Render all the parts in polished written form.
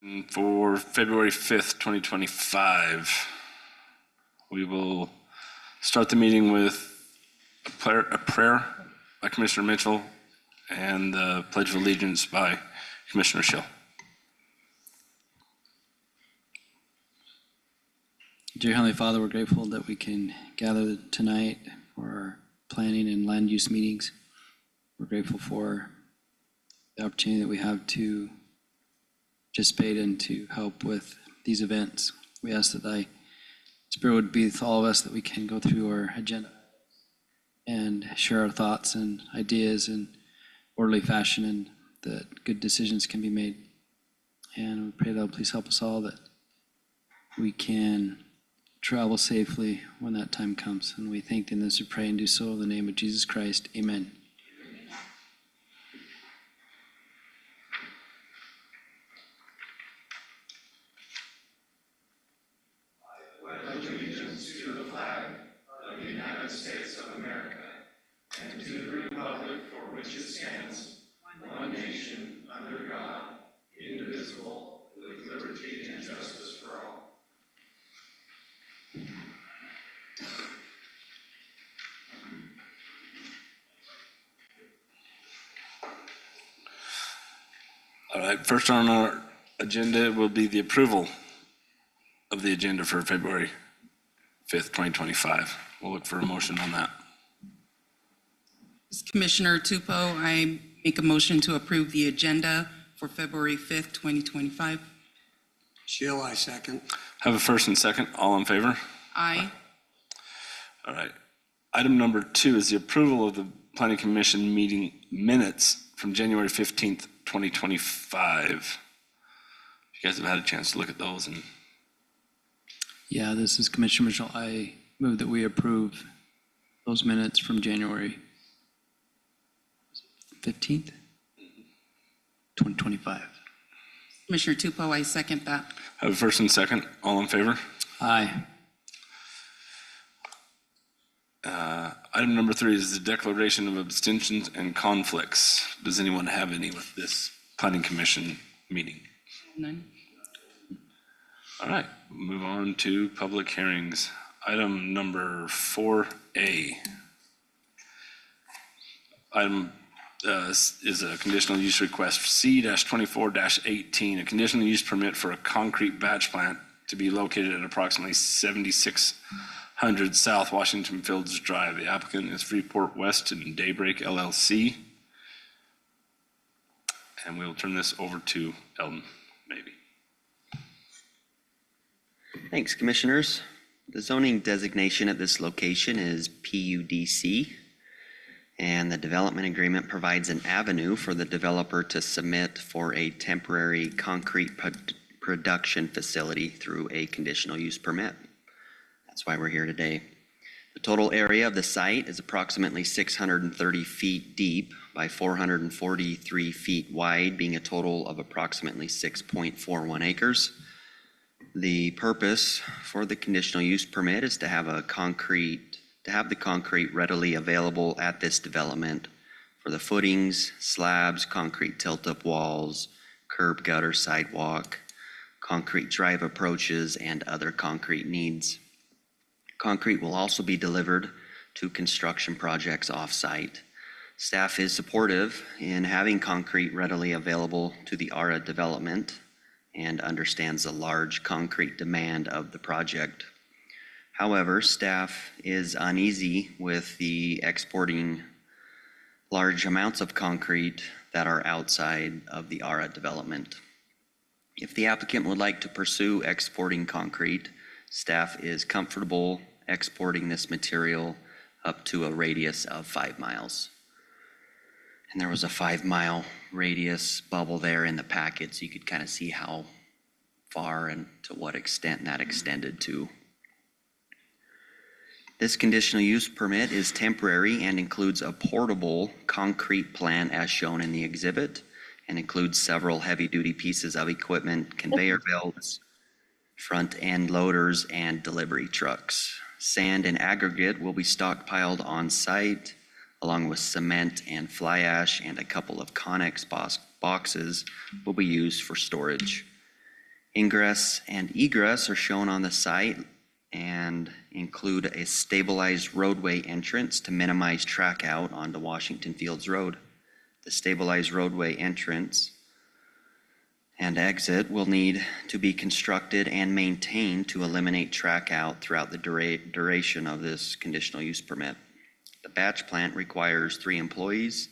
For February 5th, 2025, we will start the meeting with a prayer by Commissioner Mitchell and the Pledge of Allegiance by Commissioner Schill. Dear Heavenly Father, we're grateful that we can gather tonight for our planning and land use meetings. We're grateful for the opportunity that we have to participate and to help with these events. We ask that Thy Spirit would be with all of us, that we can go through our agenda and share our thoughts and ideas in orderly fashion, and that good decisions can be made. And we pray that please help us all, that we can travel safely when that time comes. And we thank Thee in this, we pray and do so in the name of Jesus Christ. Amen. All right, first on our agenda will be the approval of the agenda for February 5th, 2025. We'll look for a motion on that. Commissioner Tupou, I make a motion to approve the agenda for February 5th, 2025. Schill, I second. Have a first and second. All in favor? Aye. All right. Item number 2 is the approval of the Planning Commission meeting minutes from January 15th, 2025. You guys have had a chance to look at those, and Yeah, this is Commissioner Mitchell. I move that we approve those minutes from January 15th, 2025. Commissioner Tupou, I second that. have a first and second. All in favor? Aye. Item number 3 is the declaration of abstentions and conflicts. Does anyone have any with this Planning Commission meeting? None. All right, move on to public hearings. Item number 4A. Item is a conditional use request C-24-18, a conditional use permit for a concrete batch plant to be located at approximately 7600 South Washington Fields Drive. The applicant is Freeport West and Daybreak LLC. And we'll turn this over to Eldon, maybe. Thanks, Commissioners. The zoning designation at this location is PUDC, and the development agreement provides an avenue for the developer to submit for a temporary concrete production facility through a conditional use permit. That's why we're here today. The total area of the site is approximately 630 feet deep by 443 feet wide, being a total of approximately 6.41 acres. The purpose for the conditional use permit is to have the concrete readily available at this development for the footings, slabs, concrete tilt-up walls, curb gutter sidewalk, concrete drive approaches, and other concrete needs. Concrete will also be delivered to construction projects off-site. Staff is supportive in having concrete readily available to the ARA development and understands the large concrete demand of the project. However, staff is uneasy with the exporting large amounts of concrete that are outside of the ARA development. If the applicant would like to pursue exporting concrete, staff is comfortable exporting this material up to a radius of 5 miles. And there was a 5-mile radius bubble there in the packet, so you could kind of see how far and to what extent that extended to. This conditional use permit is temporary and includes a portable concrete plant as shown in the exhibit, and includes several heavy-duty pieces of equipment, conveyor belts, front-end loaders, and delivery trucks. Sand and aggregate will be stockpiled on site, along with cement and fly ash, and a couple of Connex boxes will be used for storage. Ingress and egress are shown on the site and include a stabilized roadway entrance to minimize track out onto Washington Fields Road. The stabilized roadway entrance and exit will need to be constructed and maintained to eliminate track out throughout the duration of this conditional use permit. The batch plant requires 3 employees,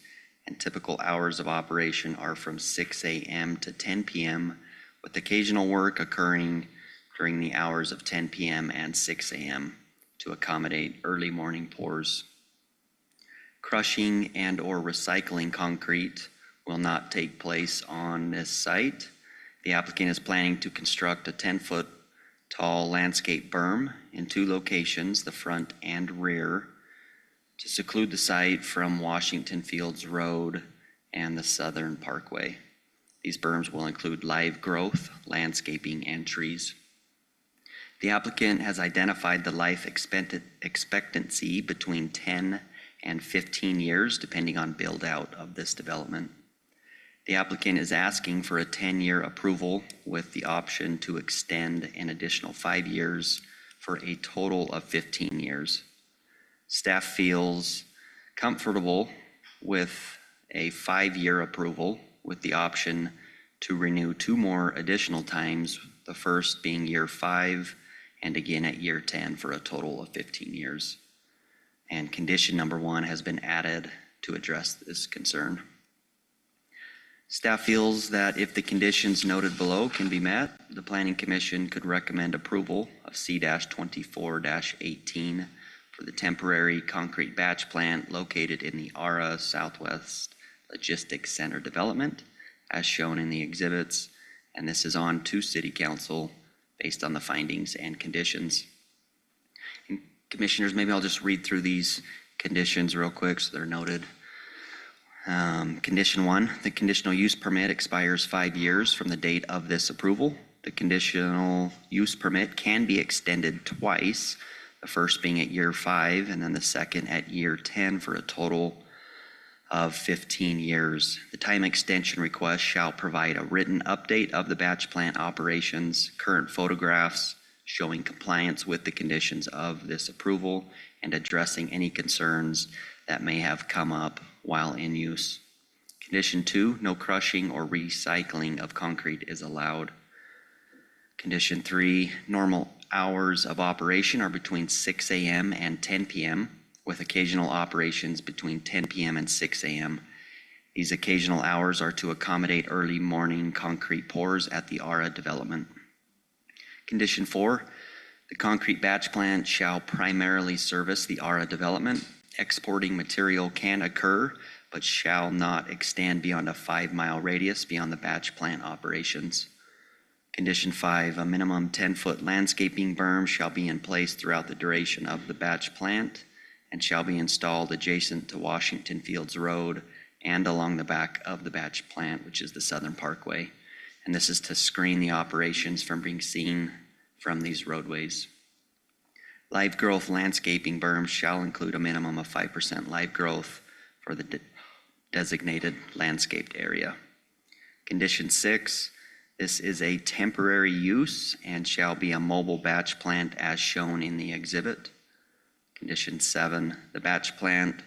and typical hours of operation are from 6 a.m. to 10 p.m., with occasional work occurring during the hours of 10 p.m. and 6 a.m. to accommodate early morning pours. Crushing and/or recycling concrete will not take place on this site. The applicant is planning to construct a 10-foot tall landscape berm in 2 locations, the front and rear, to seclude the site from Washington Fields Road and the Southern Parkway. These berms will include live growth, landscaping, and trees. The applicant has identified the life expectancy between 10 and 15 years, depending on build out of this development. The applicant is asking for a 10-year approval with the option to extend an additional 5 years for a total of 15 years. Staff feels comfortable with a 5-year approval with the option to renew 2 more additional times, the first being year 5 and again at year 10 for a total of 15 years. And condition number 1 has been added to address this concern. Staff feels that if the conditions noted below can be met, the Planning Commission could recommend approval of C-24-18 for the temporary concrete batch plant located in the ARA Southwest Logistics Center development, as shown in the exhibits, and this is on to City Council based on the findings and conditions. And Commissioners, maybe I'll just read through these conditions real quick so they're noted. Condition 1, the conditional use permit expires 5 years from the date of this approval. The conditional use permit can be extended twice, the first being at year 5 and then the second at year 10 for a total of 15 years. The time extension request shall provide a written update of the batch plant operations, current photographs showing compliance with the conditions of this approval, and addressing any concerns that may have come up while in use. Condition 2, no crushing or recycling of concrete is allowed. Condition 3, normal hours of operation are between 6 a.m. and 10 p.m., with occasional operations between 10 p.m. and 6 a.m. These occasional hours are to accommodate early morning concrete pours at the ARA development. Condition 4, the concrete batch plant shall primarily service the ARA development. Exporting material can occur, but shall not extend beyond a 5-mile radius beyond the batch plant operations. Condition 5, a minimum 10-foot landscaping berm shall be in place throughout the duration of the batch plant and shall be installed adjacent to Washington Fields Road and along the back of the batch plant, which is the Southern Parkway. And this is to screen the operations from being seen from these roadways. Live growth landscaping berms shall include a minimum of 5% live growth for the designated landscaped area. Condition 6, this is a temporary use and shall be a mobile batch plant as shown in the exhibit. Condition 7, the batch plant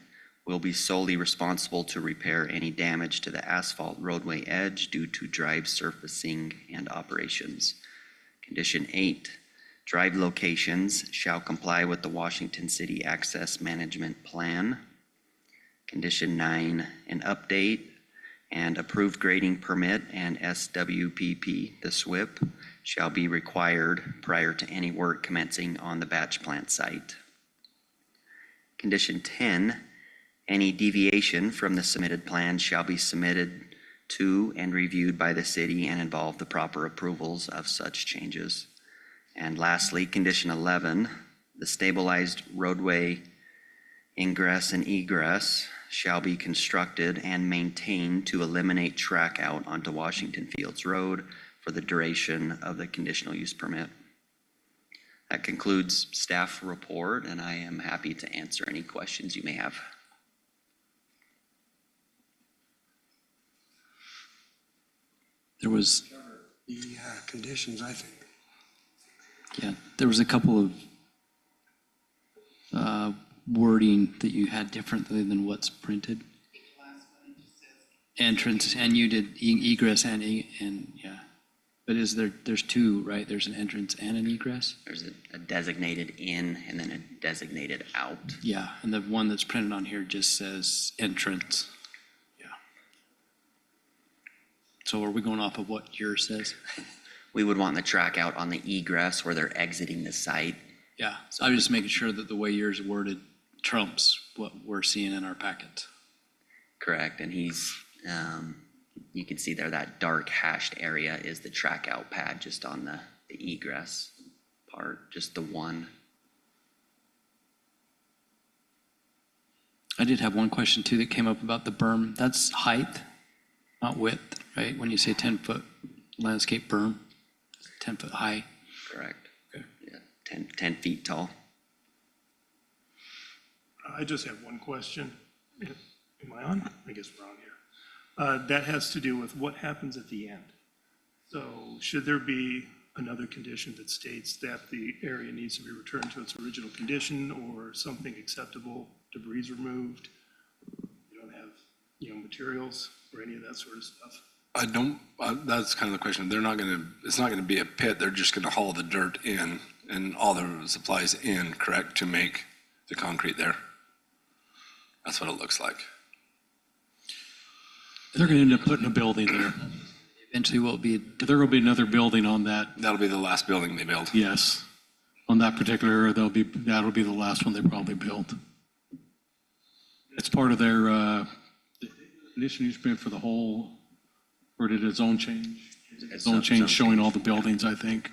will be solely responsible to repair any damage to the asphalt roadway edge due to drive surfacing and operations. Condition 8, drive locations shall comply with the Washington City Access Management Plan. Condition 9, an update and approved grading permit and SWPP, the SWIP, shall be required prior to any work commencing on the batch plant site. Condition 10, any deviation from the submitted plan shall be submitted to and reviewed by the city and involve the proper approvals of such changes. And lastly, condition 11, the stabilized roadway ingress and egress shall be constructed and maintained to eliminate track out onto Washington Fields Road for the duration of the conditional use permit. That concludes staff report, and I am happy to answer any questions you may have. There was, the conditions, I think. Yeah, there was a couple of wording that you had differently than what's printed. Entrance, and you did egress and yeah. But there's two, right? There's an entrance and an egress? There's a designated in and then a designated out. Yeah, and the one that's printed on here just says entrance. Yeah. So are we going off of what yours says? We would want the track out on the egress where they're exiting the site. Yeah, so I was just making sure that the way yours is worded trumps what we're seeing in our packet. Correct, and he's, you can see there that dark hashed area is the track out pad just on the egress part, just the one. I did have one question too that came up about the berm. That's height, not width, right? When you say 10-foot landscape berm, 10 foot high. Correct. Yeah, 10 feet tall. I just have one question. Am I on? I guess we're on here. That has to do with what happens at the end. So should there be another condition that states that the area needs to be returned to its original condition or something acceptable, debris removed? You don't have, materials or any of that sort of stuff? I don't, that's kind of the question. It's not gonna be a pit. They're just gonna haul the dirt in and all the supplies in, correct, to make the concrete there? That's what it looks like. They're going to end up putting a building there. Eventually will be, There will be another building on that, That'll be the last building they build. yes. On that particular area, that'll be the last one they probably build. It's part of their conditional use permit for the whole, or did its own change? Zone change showing all the buildings, I think,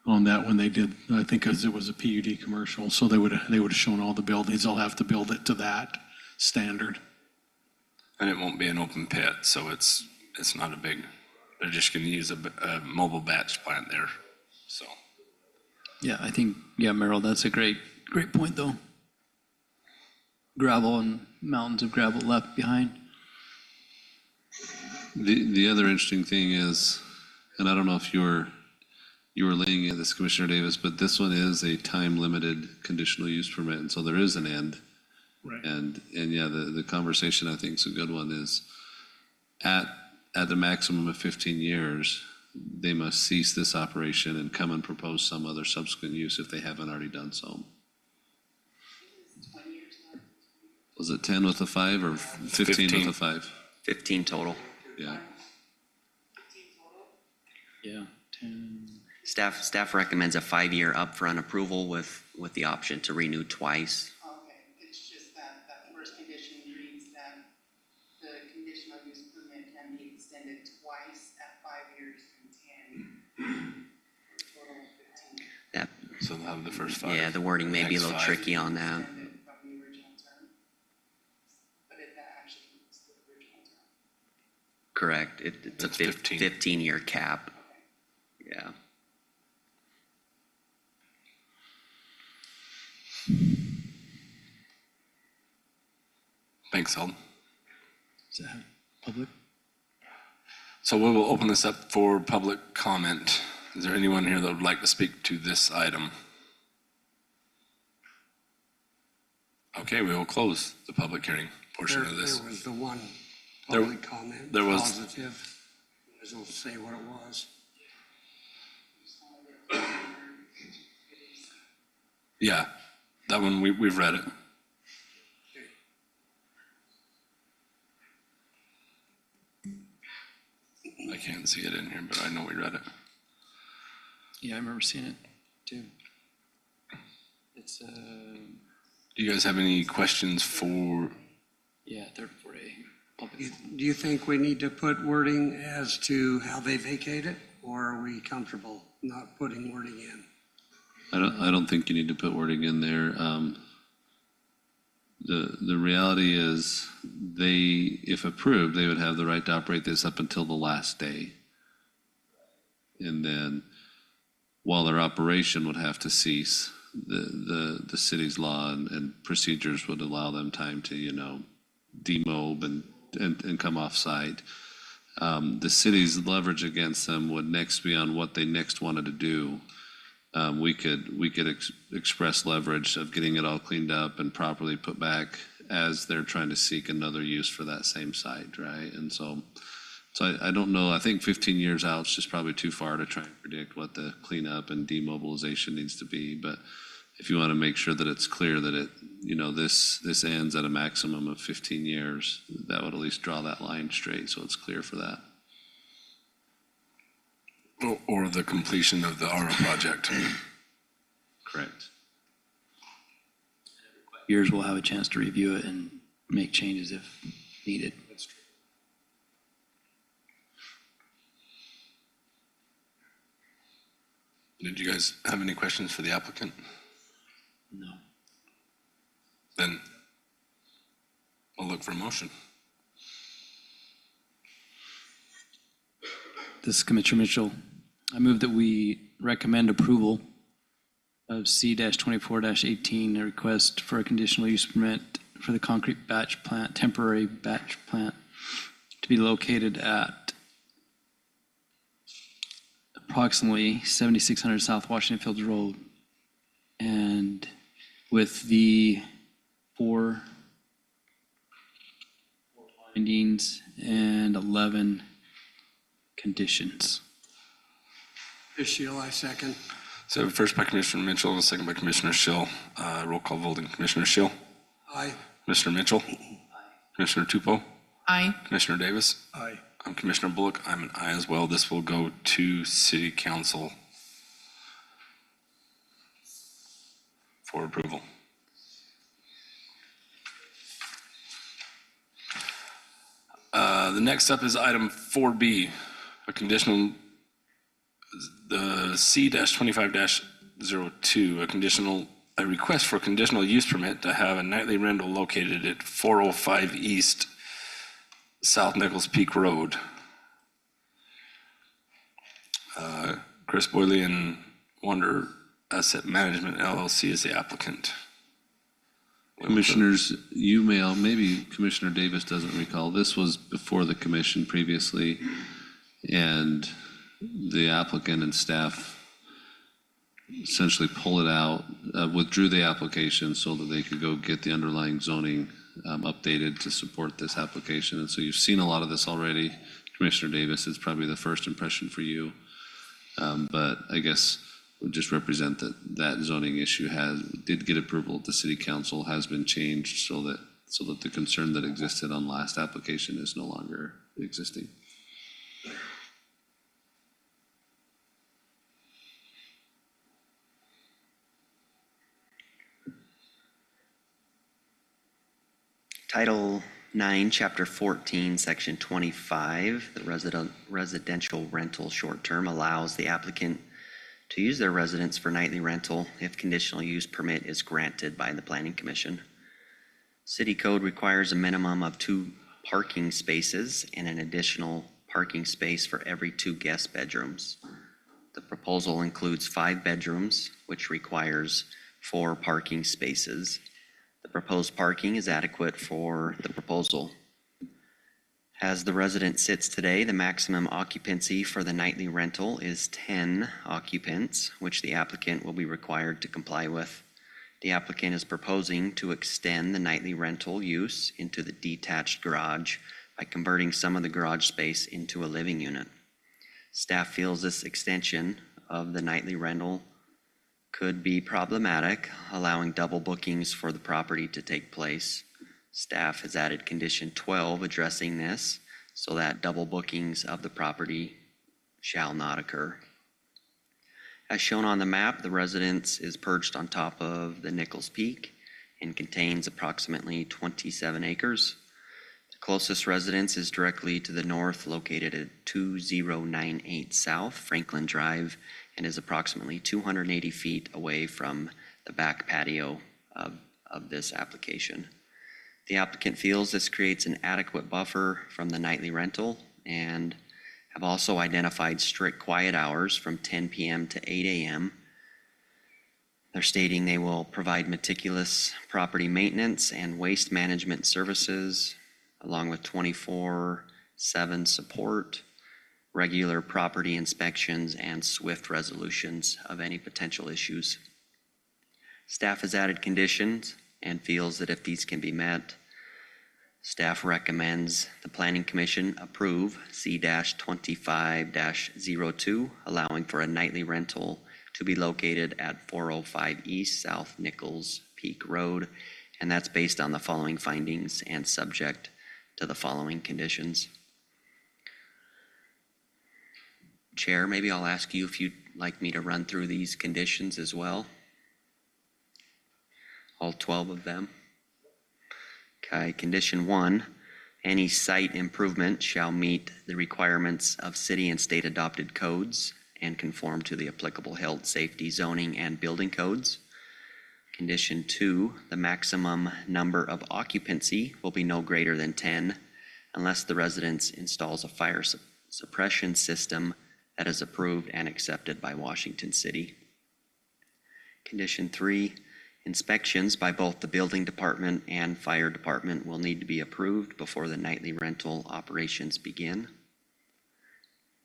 on that when they did, I think because it was a PUD commercial, so they would have shown all the buildings. They'll have to build it to that standard. And it won't be an open pit, so it's not a big, they're just gonna use a mobile batch plant there, so. yeah, I think, yeah, Merrill, that's a great point though. Gravel and mountains of gravel left behind. The other interesting thing is, and I don't know if you were laying at this, Commissioner Davis, but this one is a time-limited conditional use permit, and so there is an end. Right. And yeah, the conversation I think is a good one is at the maximum of 15 years, they must cease this operation and come and propose some other subsequent use if they haven't already done so. Was it 10 with a 5 or 15 with a 5? 15 total. Yeah. Yeah. 10. Staff recommends a 5-year upfront approval with the option to renew twice. Okay, it's just that first condition reads that the conditional use permit can be extended twice at 5 years and 10. Total of 15. That, So they'll have the first 5. yeah, the wording may be a Next little 5. tricky on that. Extended from the original term. But that actually meets the original term. Correct. It's a That's 15. 15-year cap. Yeah. Thanks, Alden. Is that public? So we will open this up for public comment. Is there anyone here that would like to speak to this item? Okay, we will close the public hearing portion of this. There was the one There- public comment, there was- positive. Doesn't say what it was. Yeah, that one, we've read it. I can't see it in here, but I know we read it. Yeah, I remember seeing it too. It's, Do you guys have any questions for, yeah, 34A, public. Do you think we need to put wording as to how they vacate it, or are we comfortable not putting wording in? I don't think you need to put wording in there. The reality is if approved, they would have the right to operate this up until the last day. And then while their operation would have to cease, the city's law and procedures would allow them time to, demob and come off site. The city's leverage against them would next be on what they next wanted to do. We could express leverage of getting it all cleaned up and properly put back as they're trying to seek another use for that same site, right? And so I don't know, I think 15 years out is just probably too far to try and predict what the cleanup and demobilization needs to be. But if you want to make sure that it's clear that it, this ends at a maximum of 15 years, that would at least draw that line straight so it's clear for that. Or the completion of the ARA project. Correct. Years we'll have a chance to review it and make changes if needed. Did you guys have any questions for the applicant? No. Then we'll look for a motion. This is Commissioner Mitchell. I move that we recommend approval of C-24-18, a request for a conditional use permit for the concrete batch plant, temporary batch plant, to be located at approximately 7600 South Washington Fields Road, and with the four findings and 11 conditions. Shill, I second. So first by Commissioner Mitchell and second by Commissioner Schill. Roll call voting. Commissioner Schill. Aye. Commissioner Mitchell. Commissioner Tupou. Aye. Commissioner Davis. Aye. I'm Commissioner Bullock. I'm an aye as well. This will go to City Council for approval. The next up is item 4B, a conditional, the C-25-02, a request for a conditional use permit to have a nightly rental located at 405 East South Nichols Peak Road. Chris Boyley and Wonder Asset Management LLC is the applicant. Commissioners, maybe Commissioner Davis doesn't recall, this was before the commission previously, and the applicant and staff essentially pulled it out, withdrew the application so that they could go get the underlying zoning updated to support this application. And so you've seen a lot of this already. Commissioner Davis, it's probably the first impression for you. But I guess would just represent that zoning issue did get approval at the city council, has been changed so that the concern that existed on last application is no longer existing. Title 9, Chapter 14, Section 25, the residential rental short-term allows the applicant to use their residence for nightly rental if conditional use permit is granted by the Planning Commission. City code requires a minimum of 2 parking spaces and an additional parking space for every 2 guest bedrooms. The proposal includes 5 bedrooms, which requires 4 parking spaces. The proposed parking is adequate for the proposal. As the residence sits today, the maximum occupancy for the nightly rental is 10 occupants, which the applicant will be required to comply with. The applicant is proposing to extend the nightly rental use into the detached garage by converting some of the garage space into a living unit. Staff feels this extension of the nightly rental could be problematic, allowing double bookings for the property to take place. Staff has added condition 12 addressing this so that double bookings of the property shall not occur. As shown on the map, the residence is perched on top of the Nichols Peak and contains approximately 27 acres. The closest residence is directly to the north, located at 2098 South Franklin Drive, and is approximately 280 feet away from the back patio of this application. The applicant feels this creates an adequate buffer from the nightly rental and have also identified strict quiet hours from 10 p.m. to 8 a.m. They're stating they will provide meticulous property maintenance and waste management services, along with 24/7 7, support regular property inspections and swift resolutions of any potential issues. Staff has added conditions and feels that if these can be met, staff recommends the Planning Commission approve C-25-02, allowing for a nightly rental to be located at 405 East South Nichols Peak Road, and that's based on the following findings and subject to the following conditions. Chair, maybe I'll ask you if you'd like me to run through these conditions as well. All 12 of them. Okay, condition 1, any site improvement shall meet the requirements of city and state adopted codes and conform to the applicable health, safety, zoning, and building codes. Condition 2, the maximum number of occupancy will be no greater than 10 unless the residence installs a fire suppression system that is approved and accepted by Washington City. Condition 3, inspections by both the building department and fire department will need to be approved before the nightly rental operations begin.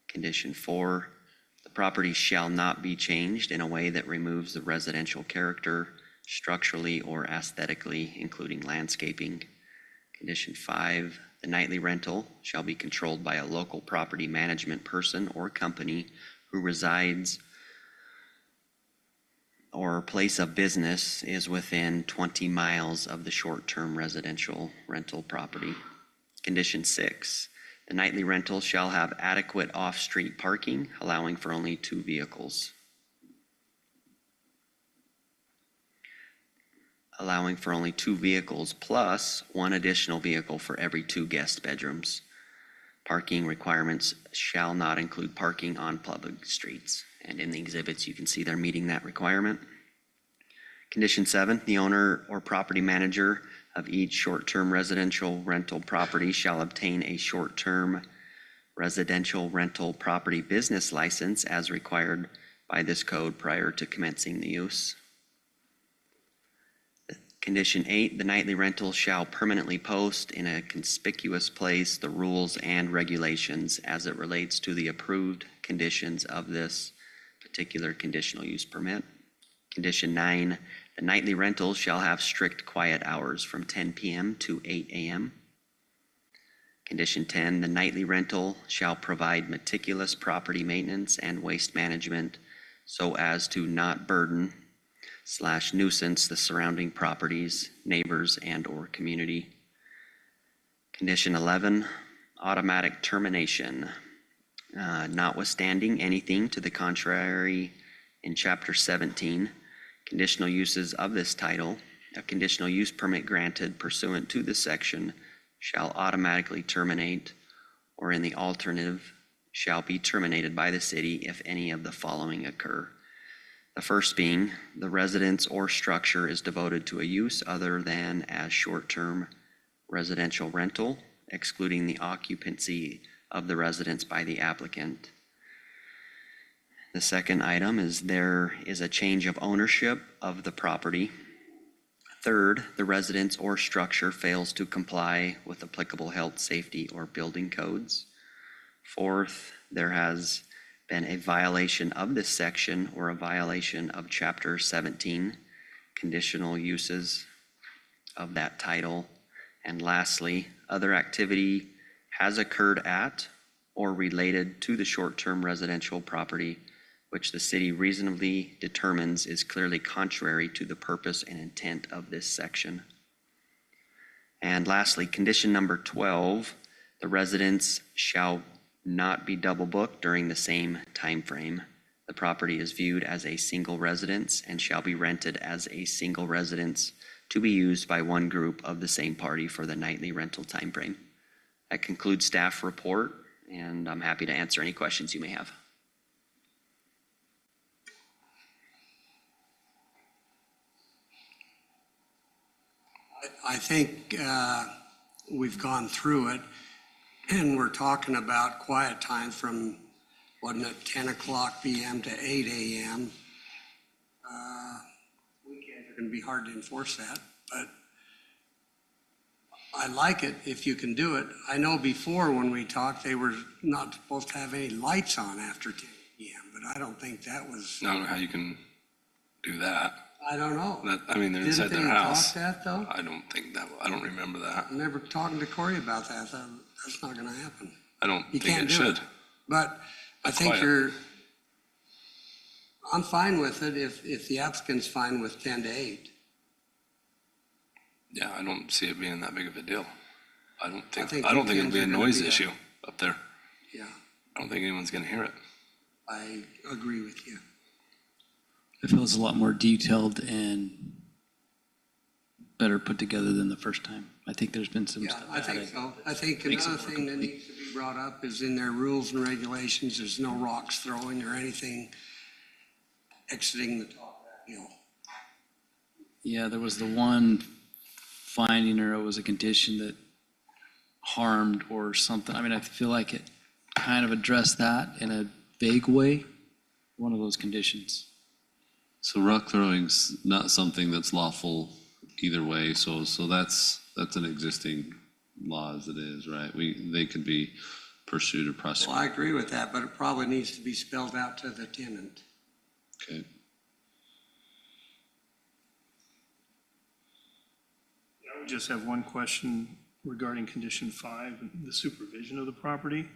Condition 4, the property shall not be changed in a way that removes the residential character structurally or aesthetically, including landscaping. Condition 5, the nightly rental shall be controlled by a local property management person or company who resides or place of business is within 20 miles of the short-term residential rental property. Condition 6, the nightly rental shall have adequate off-street parking, allowing for only 2 vehicles. Allowing for only 2 vehicles plus 1 additional vehicle for every 2 guest bedrooms. Parking requirements shall not include parking on public streets. And in the exhibits, you can see they're meeting that requirement. Condition 7, the owner or property manager of each short-term residential rental property shall obtain a short-term residential rental property business license as required by this code prior to commencing the use. Condition 8, the nightly rental shall permanently post in a conspicuous place the rules and regulations as it relates to the approved conditions of this particular conditional use permit. Condition 9, the nightly rental shall have strict quiet hours from 10 p.m. to 8 a.m. Condition 10, the nightly rental shall provide meticulous property maintenance and waste management so as to not burden / nuisance the surrounding properties, neighbors, and or community. Condition 11, automatic termination. Notwithstanding anything to the contrary in Chapter 17, conditional uses of this title, a conditional use permit granted pursuant to this section shall automatically terminate, or in the alternative, shall be terminated by the city if any of the following occur. The first being, the residence or structure is devoted to a use other than as short-term residential rental, excluding the occupancy of the residence by the applicant. The second item is there is a change of ownership of the property. Third, the residence or structure fails to comply with applicable health, safety, or building codes. Fourth, there has been a violation of this section or a violation of Chapter 17, conditional uses of that title. And lastly, other activity has occurred at or related to the short-term residential property which the city reasonably determines is clearly contrary to the purpose and intent of this section. And lastly, condition number 12, the residence shall not be double booked during the same time frame. The property is viewed as a single residence and shall be rented as a single residence to be used by one group of the same party for the nightly rental time frame. That concludes staff report, and I'm happy to answer any questions you may have. I think we've gone through it, and we're talking about quiet time from, wasn't it 10 o'clock p.m. to 8 a.m. Weekends are going to be hard to enforce that, but I like it if you can do it. I know before when we talked, they were not supposed to have any lights on after 10 PM, but I don't think that was, I don't know how you can do that. I don't know. That, I mean, they're inside Didn't their they house. talk that though? I don't think that, I don't remember that. I remember talking to Corey about that. I thought, that's not gonna happen. I don't You think can't it do should. it. But I think quiet. I'm fine with it if the applicant's fine with 10 to 8. Yeah, I don't see it being that big of a deal. I don't think think it'll be a weekends are gonna noise be a- issue up there. Yeah, I don't think anyone's gonna hear it. I agree with you. It feels a lot more detailed and better put together than the first time. I think there's been some Yeah, stuff I think added. so. I think Makes it another more thing that needs to be brought up is in their rules and regulations, there's no rocks throwing or anything exiting the top of that hill. Yeah, there was the one finding, or it was a condition that harmed or something. I mean, I feel like it kind of addressed that in a vague way, one of those conditions. So rock throwing's not something that's lawful either way, so that's an existing law as it is, right? They could be pursued or Well, prosecuted. I agree with that, but it probably needs to be spelled out to the tenant. Okay. I would just have one question regarding condition 5, the supervision of the property.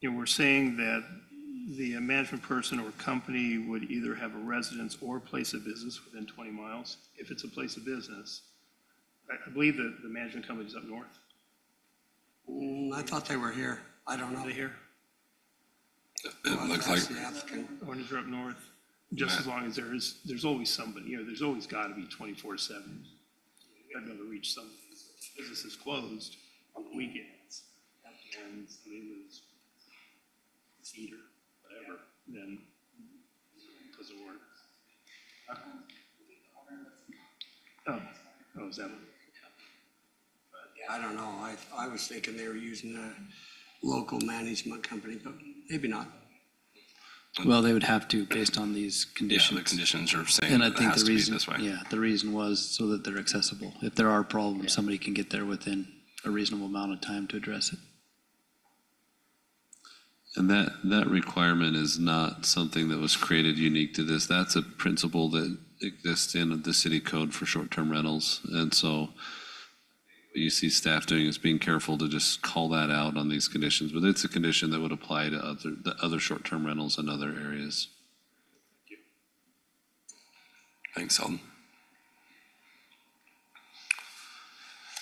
You know, we're saying that the management person or company would either have a residence or place of business within 20 miles. If it's a place of business, I believe that the management company's up north. I thought they were here. I don't know. Are they here? It looks like, That's the applicant. Or is it up north? Just as long as there's always somebody, you know, there's always got to be 24/7. You got to be able to reach somebody. So if business is closed on the weekends, and somebody lives Cedar, whatever, then it doesn't work. Oh, is that one? I don't know. I was thinking they were using a local management company, but maybe not. Well, they would have to, based on these yeah, conditions. the conditions are saying And I it think has the to be reason, this way. yeah, the reason was so that they're accessible. If there are problems, somebody can get there within a reasonable amount of time to address it. And that requirement is not something that was created unique to this. That's a principle that exists in the city code for short-term rentals. And so what you see staff doing is being careful to just call that out on these conditions, but it's a condition that would apply to the other short-term rentals in other areas. Thanks, Alden.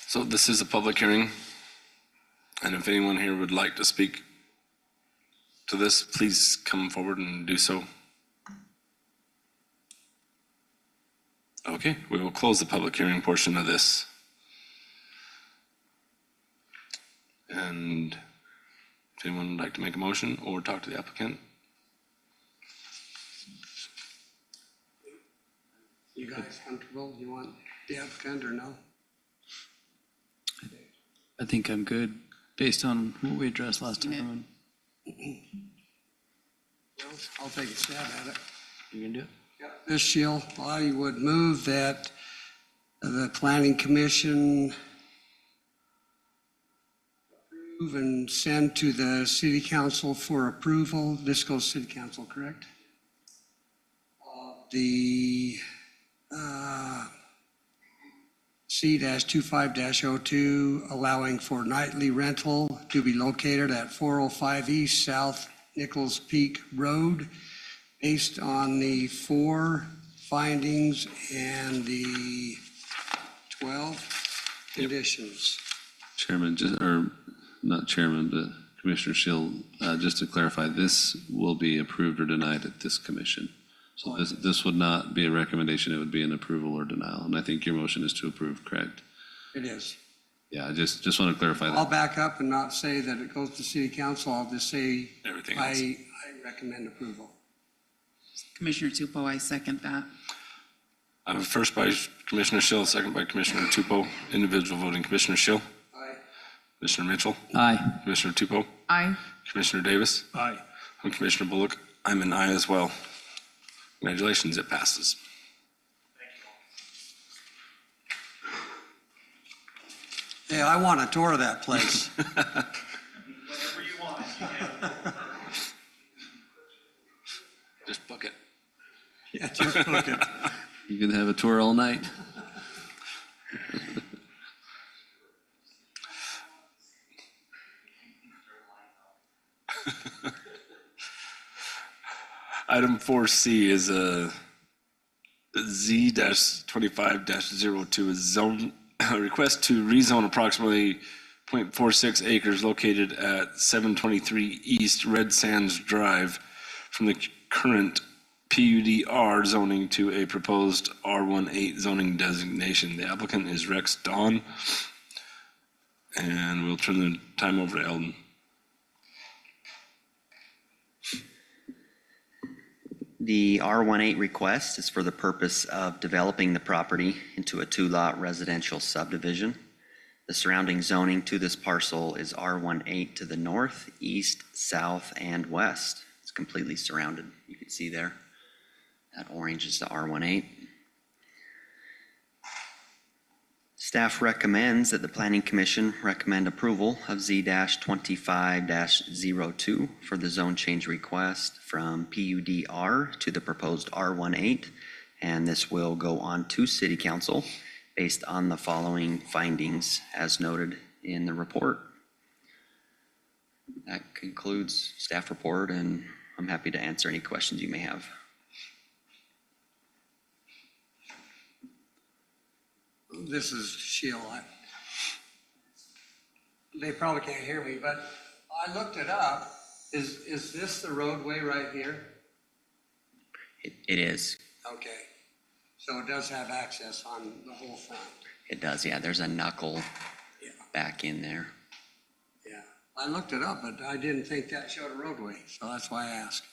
So this is a public hearing, and if anyone here would like to speak to this, please come forward and do so. Okay, we will close the public hearing portion of this. And if anyone would like to make a motion or talk to the applicant, You guys comfortable? You want the applicant or no? I think I'm good, based on what we addressed last time. I'll take a stab at it. You can do it? Ms. Shield, I would move that the planning commission approve and send to the city council for approval. This goes to city council, correct? The C-25-02 allowing for nightly rental to be located at 405 East South Nichols Peak Road based on the 4 findings and the 12 conditions. Chairman, or not chairman, but Commissioner Shield, just to clarify, this will be approved or denied at this commission. So this would not be a recommendation, it would be an approval or denial. And I think your motion is to approve, correct? It is. Yeah, I just want to clarify I'll that. back up and not say that it goes to city council. I'll just say everything else. I recommend approval. Commissioner Tupou, I second that. I have a first by Commissioner Schill, a second by Commissioner Tupou. Individual voting, Commissioner Schill, Aye. Commissioner Mitchell, Aye. Commissioner Tupou, Aye. Commissioner Davis, Aye. and Commissioner Bullock. I'm an aye as well. Congratulations, it passes. say, I want a tour of that place. Just book it. Yeah, just book it. You can have a tour all night. Item 4C is a Z-25-02, is zone, a request to rezone approximately 0.46 acres located at 723 East Red Sands Drive from the current PUD-R zoning to a proposed R18 zoning designation. The applicant is Rex Dawn. And we'll turn the time over to Eldon. The R18 request is for the purpose of developing the property into a two-lot residential subdivision. The surrounding zoning to this parcel is R18 to the north, east, south, and west. It's completely surrounded. You can see there. That orange is the R18. Staff recommends that the Planning Commission recommend approval of Z-25-02 for the zone change request from PUD-R to the proposed R18, and this will go on to City Council based on the following findings as noted in the report. That concludes staff report, and I'm happy to answer any questions you may have. This is Sheila. They probably can't hear me, but I looked it up. Is this the roadway right here? It is. Okay. So it does have access on the whole front. It does, yeah. There's a knuckle Yeah. back in there. Yeah. I looked it up, but I didn't think that showed a roadway, so that's why I asked.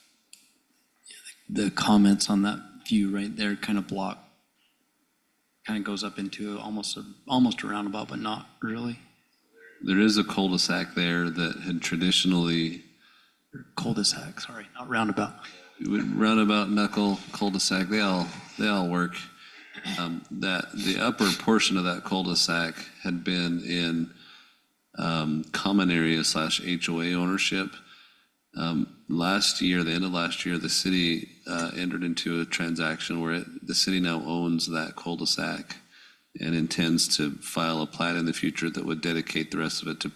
The comments on that view right there kind of goes up into almost a roundabout, but not really. There is a cul-de-sac there that had traditionally, Cul-de-sac, sorry, not roundabout. roundabout, knuckle, cul-de-sac, they all work. That the upper portion of that cul-de-sac had been in common area / HOA ownership. Last year, the end of last year, the city entered into a transaction where the city now owns that cul-de-sac and intends to file a plat in the future that would dedicate the rest of it to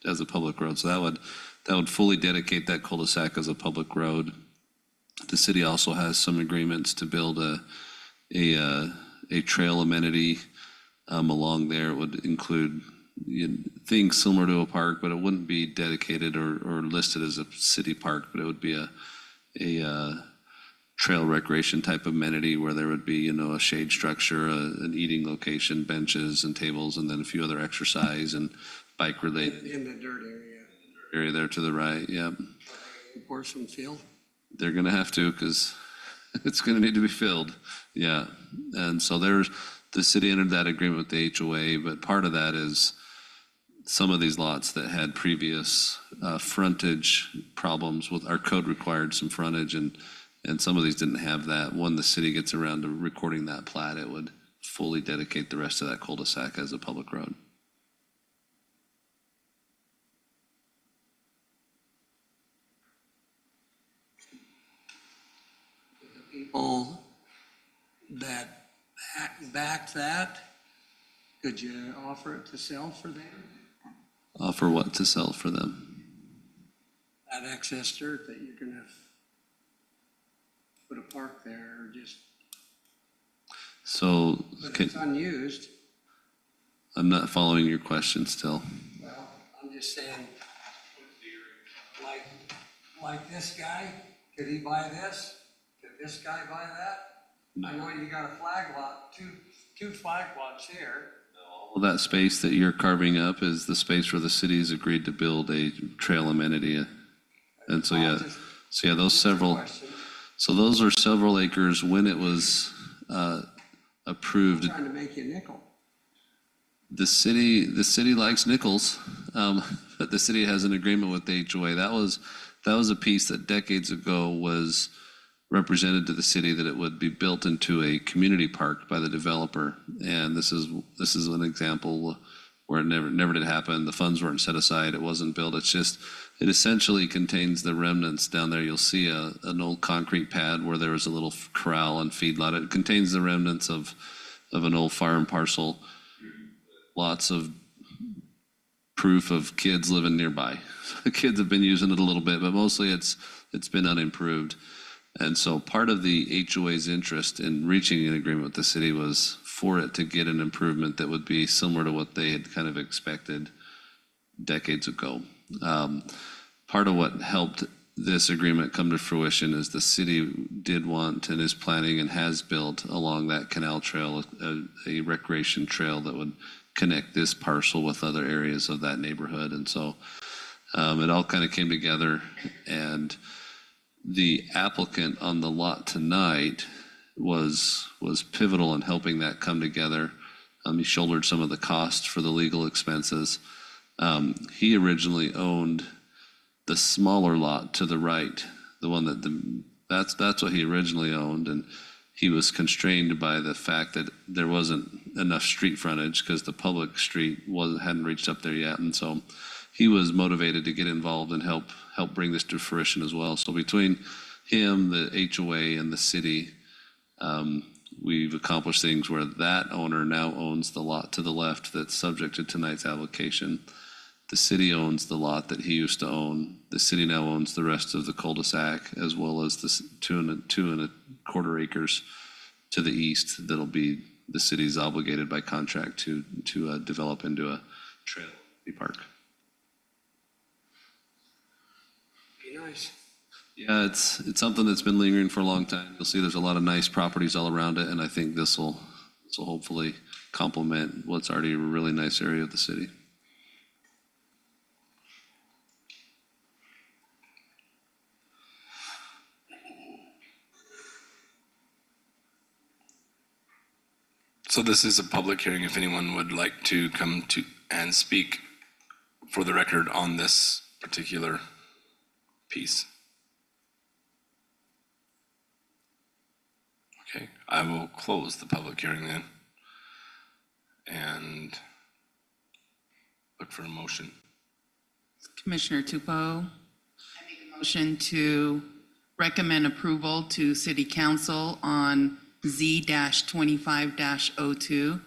as a public road. So that would fully dedicate that cul-de-sac as a public road. The city also has some agreements to build a trail amenity along there. It would include things similar to a park, but it wouldn't be dedicated or listed as a city park, but it would be a trail recreation type amenity where there would be, a shade structure, an eating location, benches and tables, and then a few other exercise and bike related In the dirt area. area there to the right. Yeah. Pour some fill. They're going to have to, because it's going to need to be filled. Yeah. And so the city entered that agreement with the HOA, but part of that is some of these lots that had previous frontage problems with our code required some frontage, and some of these didn't have that. When the city gets around to recording that plat, it would fully dedicate the rest of that cul-de-sac as a public road. People that backed that, could you offer it to sell for them? Offer what to sell for them? That excess dirt that you're gonna put a park there, or just, So but it's unused. I'm not following your question still. Well, I'm just saying, like this guy, could he buy this? Could this guy buy that? I know you got a flag lot, two flag lots here. All that space that you're carving up is the space where the city's agreed to build a trail amenity. And so, those are several acres when it was approved. Trying to make you a nickel. The city likes nickels, but the city has an agreement with the HOA. That was a piece that decades ago was represented to the city that it would be built into a community park by the developer. And this is an example where it never did happen. The funds weren't set aside. It wasn't built. It's just, it essentially contains the remnants down there. You'll see an old concrete pad where there was a little corral and feedlot. It contains the remnants of an old farm parcel. Lots of proof of kids living nearby. The kids have been using it a little bit, but mostly it's been unimproved. And so part of the HOA's interest in reaching an agreement with the city was for it to get an improvement that would be similar to what they had kind of expected decades ago. Part of what helped this agreement come to fruition is the city did want and is planning and has built along that canal trail a recreation trail that would connect this parcel with other areas of that neighborhood. And so it all kind of came together, and the applicant on the lot tonight was pivotal in helping that come together. He shouldered some of the costs for the legal expenses. He originally owned the smaller lot to the right, the one that's what he originally owned, and he was constrained by the fact that there wasn't enough street frontage because the public street hadn't reached up there yet, and so he was motivated to get involved and help bring this to fruition as well. So between him, the HOA, and the city, we've accomplished things where that owner now owns the lot to the left that's subject to tonight's application. The city owns the lot that he used to own. The city now owns the rest of the cul-de-sac, as well as the 2.25 acres to the east that'll be the city's obligated by contract to develop into a trail park. Be nice. Yeah, it's something that's been lingering for a long time. You'll see there's a lot of nice properties all around it, and I think this will hopefully complement what's already a really nice area of the city. So this is a public hearing. If anyone would like to come to and speak for the record on this particular piece. Okay, I will close the public hearing then and look for a motion. Commissioner Tupou, I make a motion to recommend approval to City Council on Z-25-02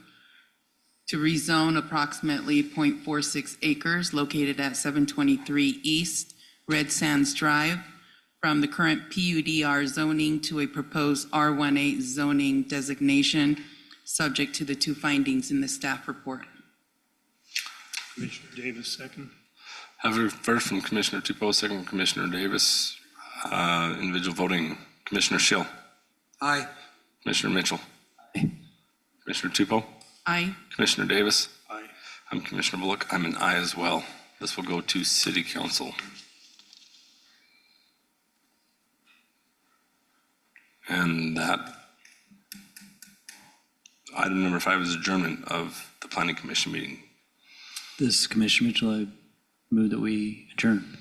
to rezone approximately 0.46 acres located at 723 East Red Sands Drive from the current PUDR zoning to a proposed R18 zoning designation, subject to the two findings in the staff report. Commissioner Davis, second. Have a first from Commissioner Tupou, second from Commissioner Davis. Individual voting, Commissioner Schill, Aye. Commissioner Mitchell, Commissioner Tupou, Aye. Commissioner Davis. Aye. I'm Commissioner Bullock. I'm an aye as well. This will go to City Council. And that item number 5 is adjournment of the Planning Commission meeting. This is Commissioner Mitchell. I move that we adjourn.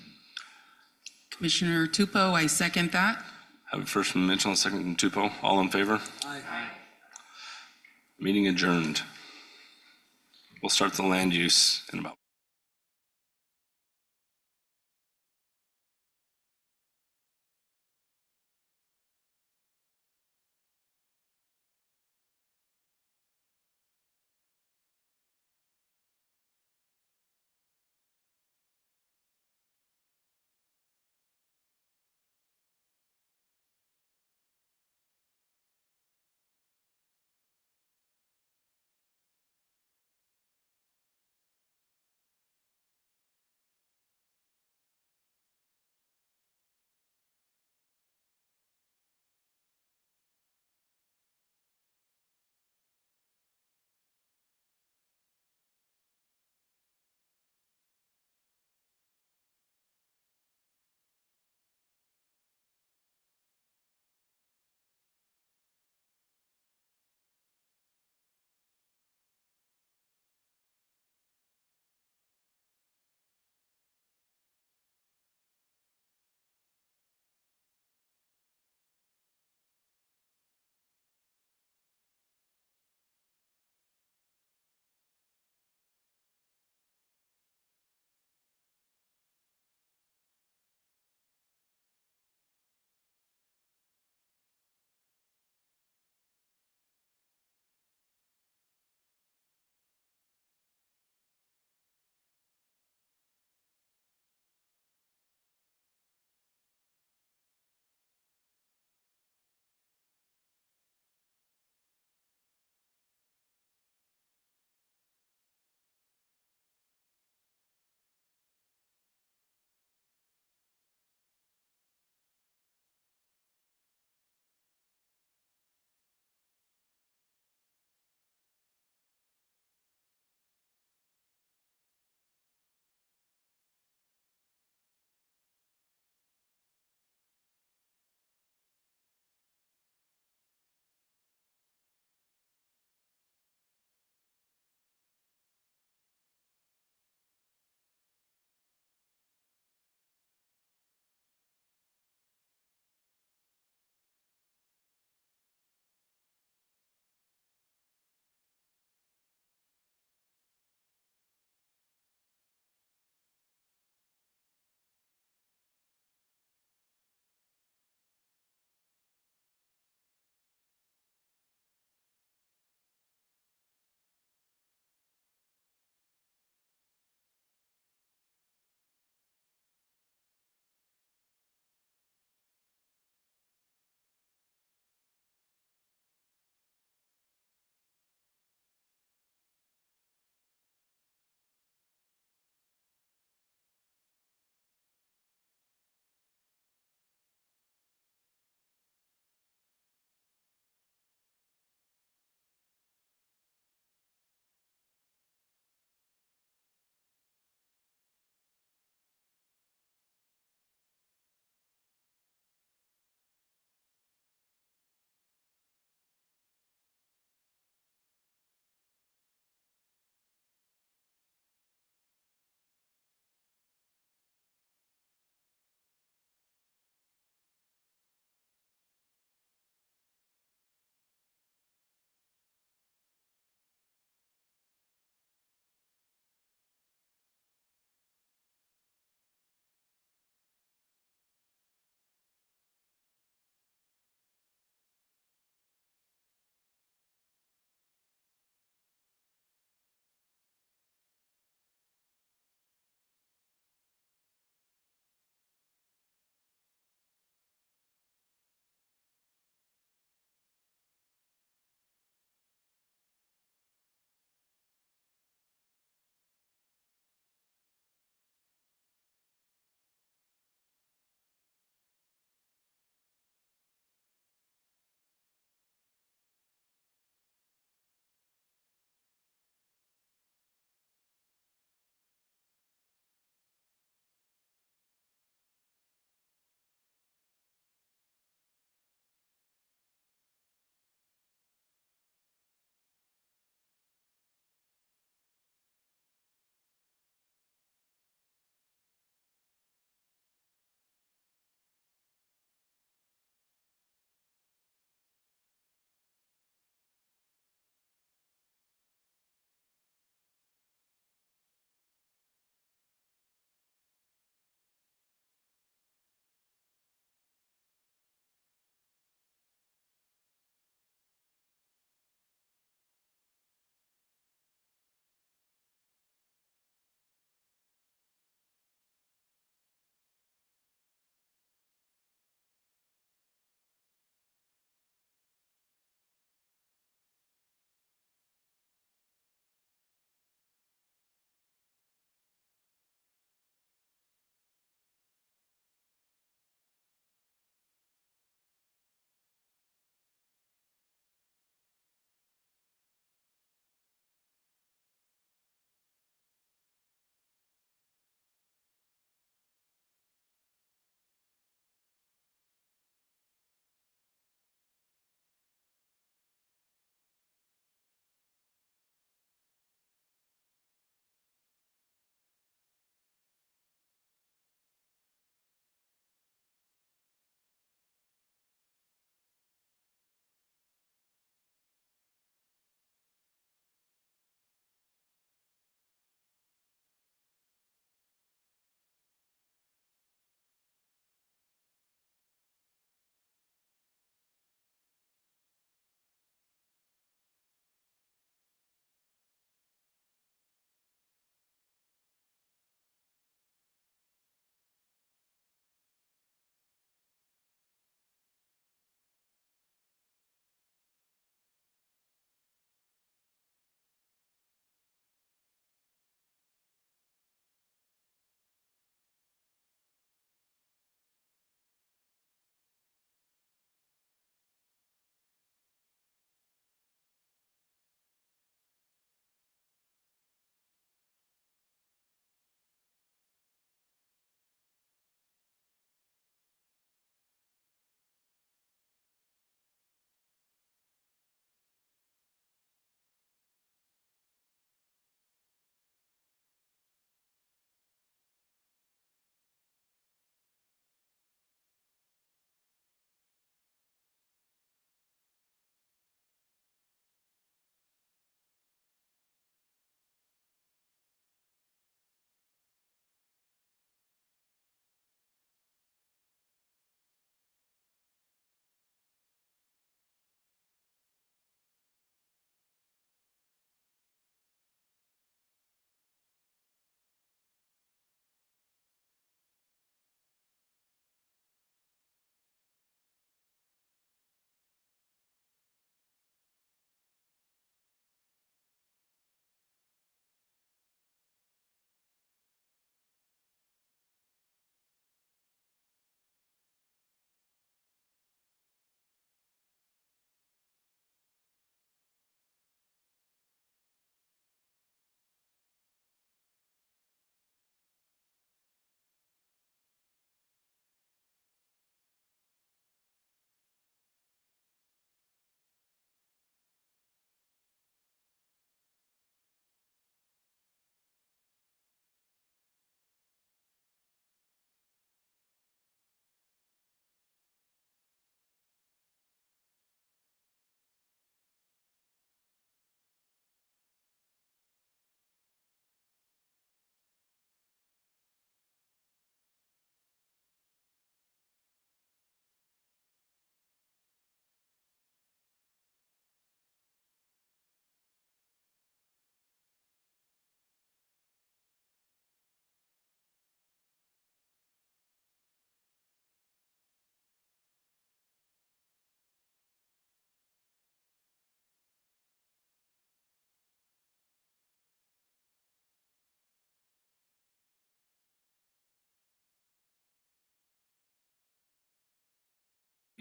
Commissioner Tupou, I second that. Have a first from Mitchell and a second from Tupou. All in favor? Aye. Meeting adjourned. We'll start the land use in about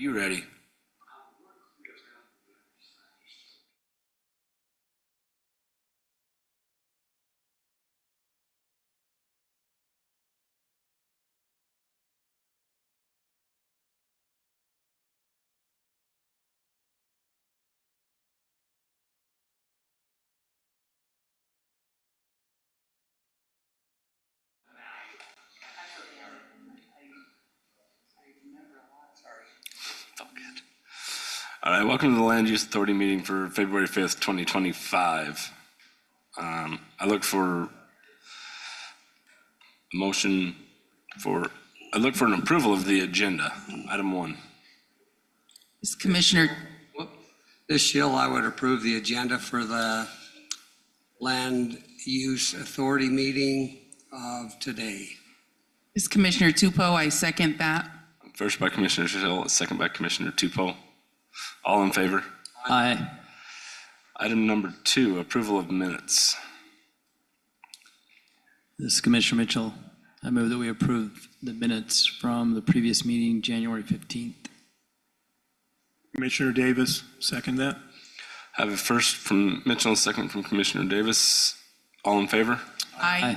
You ready? Felt good. All right, welcome to the Land Use Authority meeting for February 5th, 2025. I look for a motion for, I look for an approval of the agenda, item 1. Is Commissioner, This Hill, I would approve the agenda for the Land Use Authority meeting of today. is Commissioner Tupou? I second that. First by Commissioner Hill, second by Commissioner Tupou. All in favor? Aye. Item number 2, approval of minutes. This is Commissioner Mitchell. I move that we approve the minutes from the previous meeting, January 15th. Commissioner Davis, second that. Have a first from Mitchell, a second from Commissioner Davis. All in favor? Aye.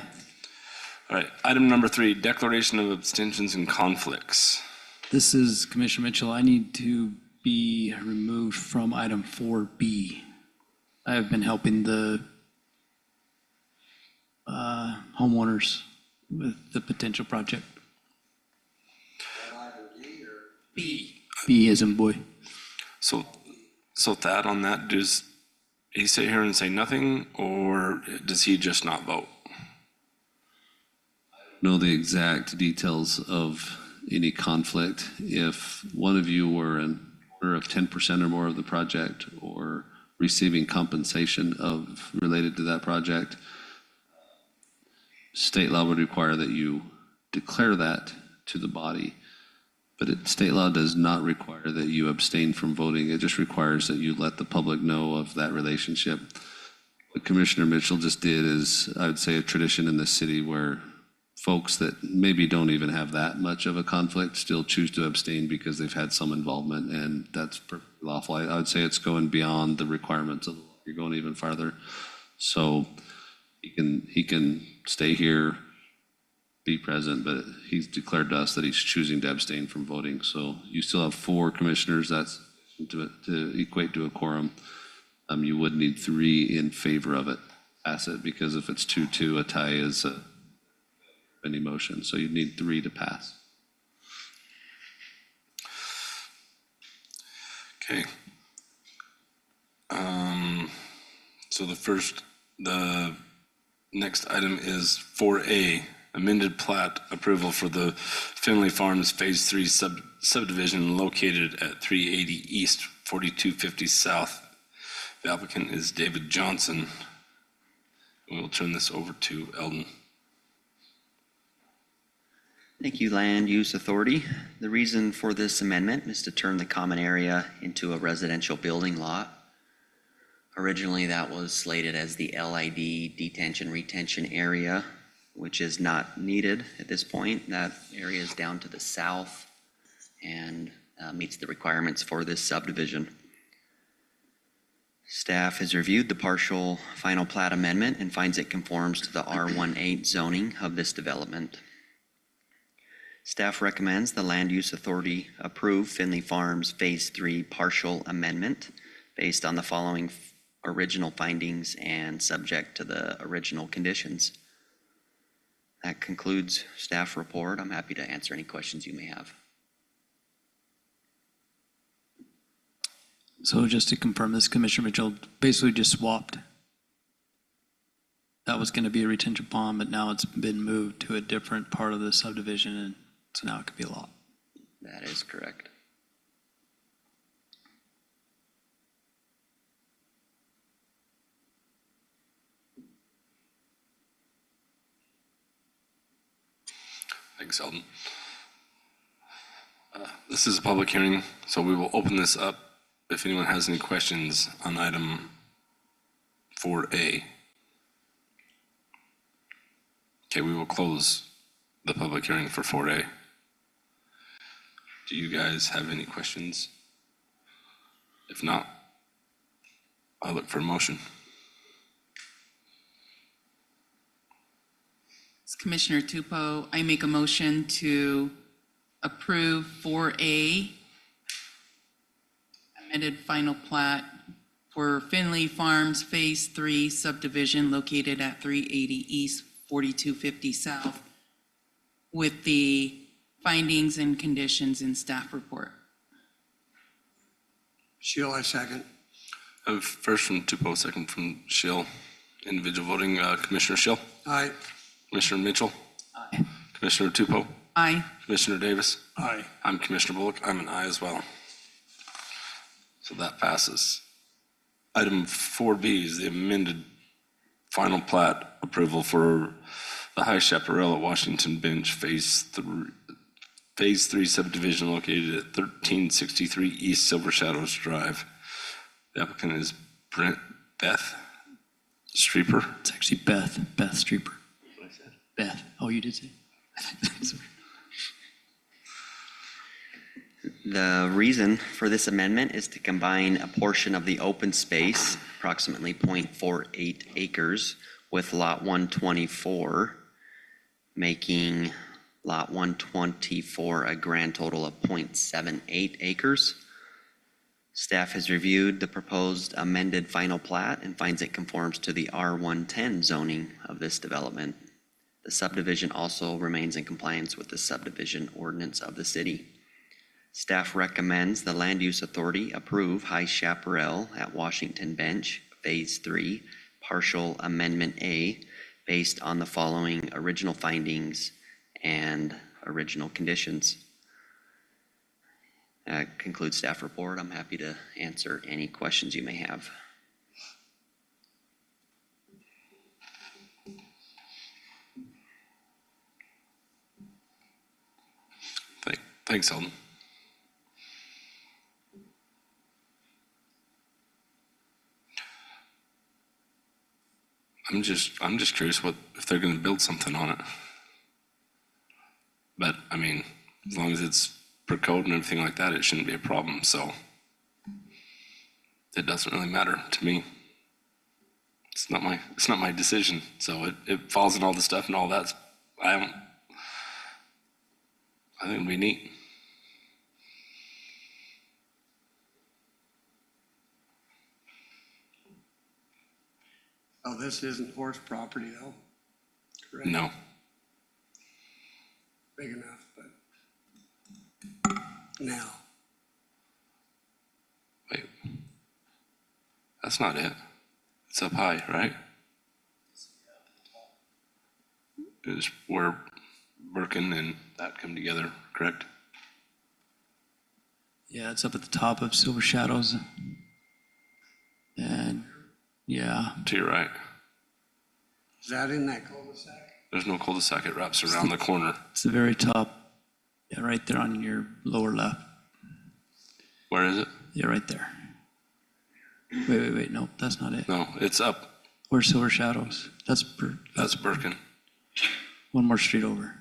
All right, item number 3, declaration of abstentions and conflicts. This is Commissioner Mitchell. I need to be removed from item 4B. I have been helping the homeowners with the potential project. B as in boy. So Thad, on that, does he sit here and say nothing, or does he just not vote? Know the exact details of any conflict. If one of you were an owner of 10% or more of the project or receiving compensation related to that project, state law would require that you declare that to the body. But state law does not require that you abstain from voting. It just requires that you let the public know of that relationship. What Commissioner Mitchell just did is, I would say, a tradition in the city where folks that maybe don't even have that much of a conflict still choose to abstain because they've had some involvement, and that's perfectly lawful. I would say it's going beyond the requirements of the law. You're going even farther. So he can stay here, be present, but he's declared to us that he's choosing to abstain from voting. So you still have 4 commissioners. That's to equate to a quorum. You would need 3 in favor of it, pass it, because if it's 2-2, a tie is any motion. So you'd need 3 to pass. Okay. So the next item is 4A, amended plat approval for the Finley Farms Phase 3 subdivision located at 380 East, 4250 South. The applicant is David Johnson. We will turn this over to Eldon. Thank you, Land Use Authority. The reason for this amendment is to turn the common area into a residential building lot. Originally, that was slated as the LID detention retention area, which is not needed at this point. That area is down to the south and meets the requirements for this subdivision. Staff has reviewed the partial final plat amendment and finds it conforms to the R18 zoning of this development. Staff recommends the Land Use Authority approve Finley Farms Phase 3 partial amendment based on the following original findings and subject to the original conditions. That concludes staff report. I'm happy to answer any questions you may have. So just to confirm this, Commissioner Mitchell basically just swapped. That was going to be a retention pond, but now it's been moved to a different part of the subdivision, and so now it could be a lot. That is correct. Thanks, Eldon. This is a public hearing, so we will open this up if anyone has any questions on item 4A. Okay, we will close the public hearing for 4A. Do you guys have any questions? If not, I'll look for a motion. It's Commissioner Tupou. I make a motion to approve 4A amended final plat for Finley Farms Phase 3 subdivision located at 380 East, 4250 South, with the findings and conditions in staff report. Shield, I second. First from Tupou, second from Schill. Individual voting, Commissioner Schill, Aye. Commissioner Mitchell, Aye. Commissioner Tupou, Aye. Commissioner Davis. Aye. I'm Commissioner Bullock. I'm an aye as well. So that passes. Item 4B is the amended final plat approval for the High Chaparral at Washington Bench Phase 3 subdivision located at 1363 East Silver Shadows Drive. The applicant is Beth Streeper. It's actually Beth Streeper. Beth. Oh, you did say? Sorry. The reason for this amendment is to combine a portion of the open space, approximately 0.48 acres, with Lot 124, making Lot 124 a grand total of 0.78 acres. Staff has reviewed the proposed amended final plat and finds it conforms to the R110 zoning of this development. The subdivision also remains in compliance with the subdivision ordinance of the city. Staff recommends the Land Use Authority approve High Chaparral at Washington Bench, Phase 3, Partial Amendment A, based on the following original findings and original conditions. That concludes staff report. I'm happy to answer any questions you may have. Thanks, Eldon. I'm just curious if they're gonna build something on it. But, I mean, as long as it's per code and everything like that, it shouldn't be a problem, so it doesn't really matter to me. It's not my decision, so it falls in all the stuff and all that. I think it'd be neat. Oh, this isn't horse property though? Correct? No, Big enough, but now, wait. That's not it. It's up high, right? Is where Birkin and that come together, correct? Yeah, it's up at the top of Silver Shadows. And yeah, To your right. is that in that cul-de-sac? There's no cul-de-sac. It wraps around the corner. it's the very top. Yeah, right there on your lower left. Where is it? Yeah, right there. Wait. No, that's not it. No, it's up. Where's Silver Shadows? That's That's Birkin. one more street over.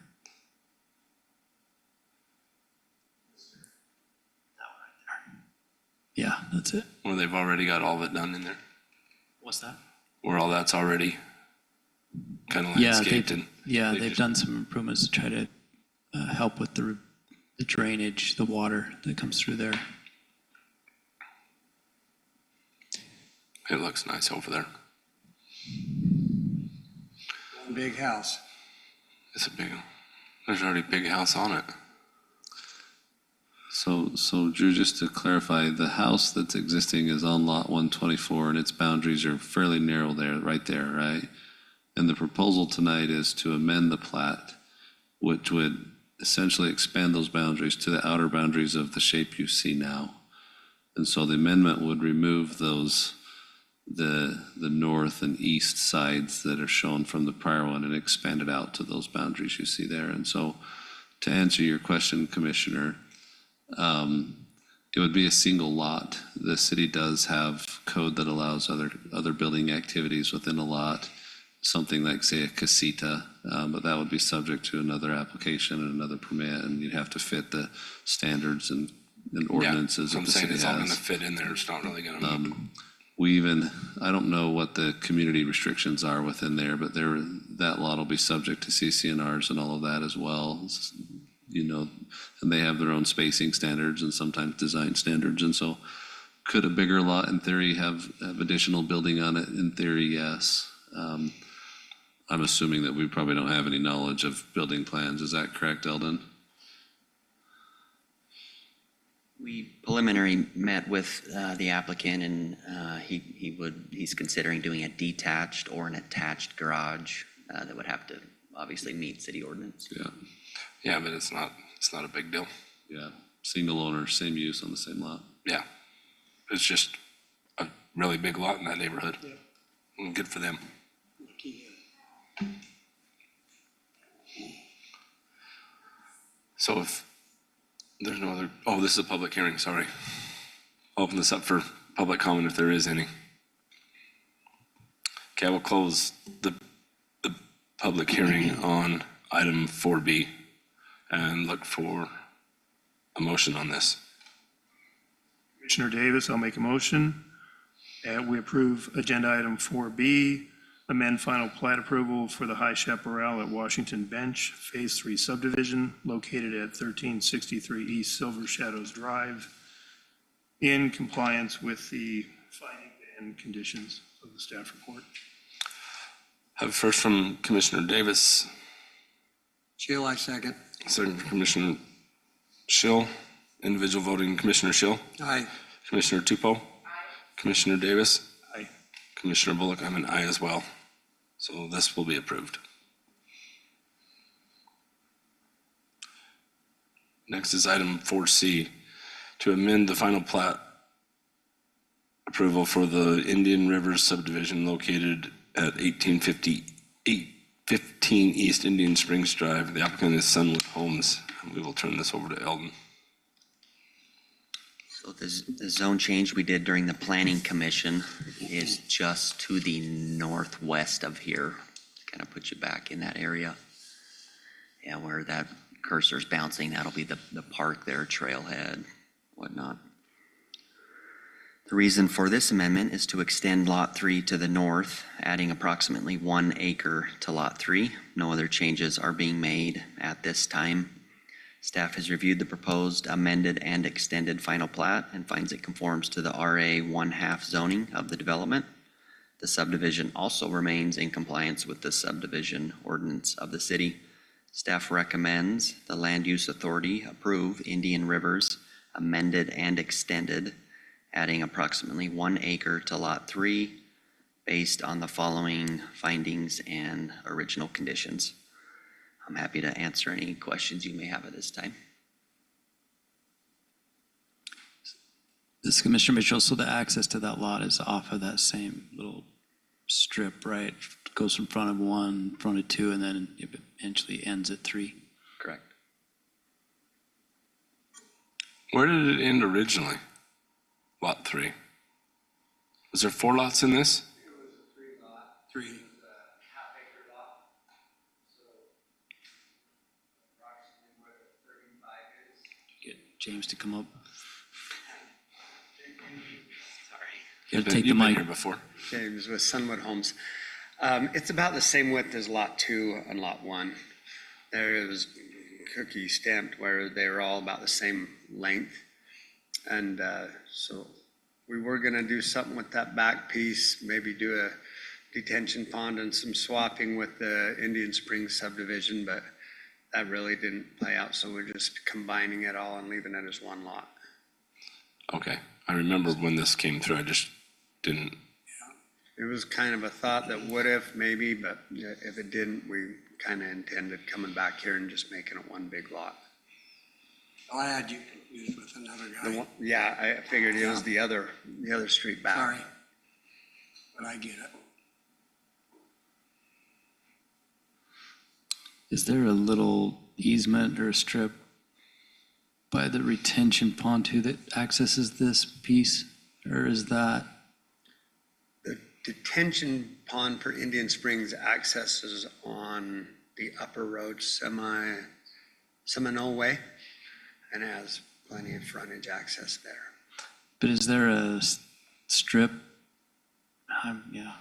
Yeah, that's it. Where they've already got all of it done in there. What's that? Where all that's already kind of Yeah, landscaped and. they they've just- done some improvements to try to help with the drainage, the water that comes through there. It looks nice over there. One big house. It's a big, there's already a big house on it. So Drew, just to clarify, the house that's existing is on lot 124 and its boundaries are fairly narrow there, right there, right? And the proposal tonight is to amend the plat, which would essentially expand those boundaries to the outer boundaries of the shape you see now. And so the amendment would remove those, the north and east sides that are shown from the prior one and expand it out to those boundaries you see there. And so to answer your question, Commissioner, it would be a single lot. The city does have code that allows other building activities within a lot. something like, say, a casita, but that would be subject to another application and another permit, and you'd have to fit the standards and ordinances So that I'm the saying city it's all gonna has. fit in there. It's not really gonna. We even, I don't know what the community restrictions are within there, but that lot will be subject to CCNRs and all of that as well. You know, and they have their own spacing standards and sometimes design standards. And so could a bigger lot in theory have additional building on it? In theory, yes. I'm assuming that we probably don't have any knowledge of building plans. Is that correct, Eldon? We preliminary met with the applicant, and he's considering doing a detached or an attached garage that would have to obviously meet city ordinance. Yeah, Yeah, but it's not a big deal. yeah. Single owner, same use on the same lot. Yeah. It's just a really big lot in that neighborhood. And good for them. So if there's no other, oh, this is a public hearing, sorry. I'll open this up for public comment if there is any. Okay, I will close the public hearing on item 4B and look for a motion on this. Commissioner Davis, I'll make a motion that we approve agenda item 4B, amend final plat approval for the High Chaparral at Washington Bench, Phase 3 subdivision located at 1363 East Silver Shadows Drive, in compliance with the findings and conditions of the staff report. Have first from Commissioner Davis, Shill, I second. second from Commissioner Schill, individual voting Commissioner Schill, Aye. Commissioner Tupou, Commissioner Davis, Aye. Commissioner Bullock, I'm an aye as well. So this will be approved. Next is item 4C, to amend the final plat approval for the Indian Rivers subdivision located at 15 East Indian Springs Drive. The applicant is Sunwood Homes. We will turn this over to Eldon. So the zone change we did during the planning commission is just to the northwest of here. Kind of put you back in that area. Yeah, where that cursor's bouncing, that'll be the park there, trailhead, whatnot. The reason for this amendment is to extend Lot 3 to the north, adding approximately 1 acre to Lot 3. No other changes are being made at this time. Staff has reviewed the proposed amended and extended final plat and finds it conforms to the RA 1/2 zoning of the development. The subdivision also remains in compliance with the subdivision ordinance of the city. Staff recommends the Land Use Authority approve Indian Rivers amended and extended, adding approximately 1 acre to Lot 3 based on the following findings and original conditions. I'm happy to answer any questions you may have at this time. This is Commissioner Mitchell, so the access to that lot is off of that same little strip, right? Goes from front of 1, front of 2, and then it eventually ends at 3. Correct. Where did it end originally? Lot 3. Was there 4 lots in this? Three. Get James to come up. You've Gotta take the you've been mic. here before. James with Sunwood Homes. It's about the same width as Lot 2 and Lot 1. There was cookie stamped where they were all about the same length. And so we were gonna do something with that back piece, maybe do a detention pond and some swapping with the Indian Springs subdivision, but that really didn't play out, so we're just combining it all and leaving it as one lot. Okay. I remember when this came through, I just didn't. It was kind of a thought that would have maybe, but if it didn't, we kind of intended coming back here and just making it one big lot. I had you confused with another The guy. one, yeah, I figured it was the other street back. Sorry. But I get it. Is there a little easement or a strip by the retention pond too that accesses this piece? Or is that, detention pond for Indian Springs accesses on the upper road Seminole Way and has plenty of frontage access there. But is there a strip? Yeah,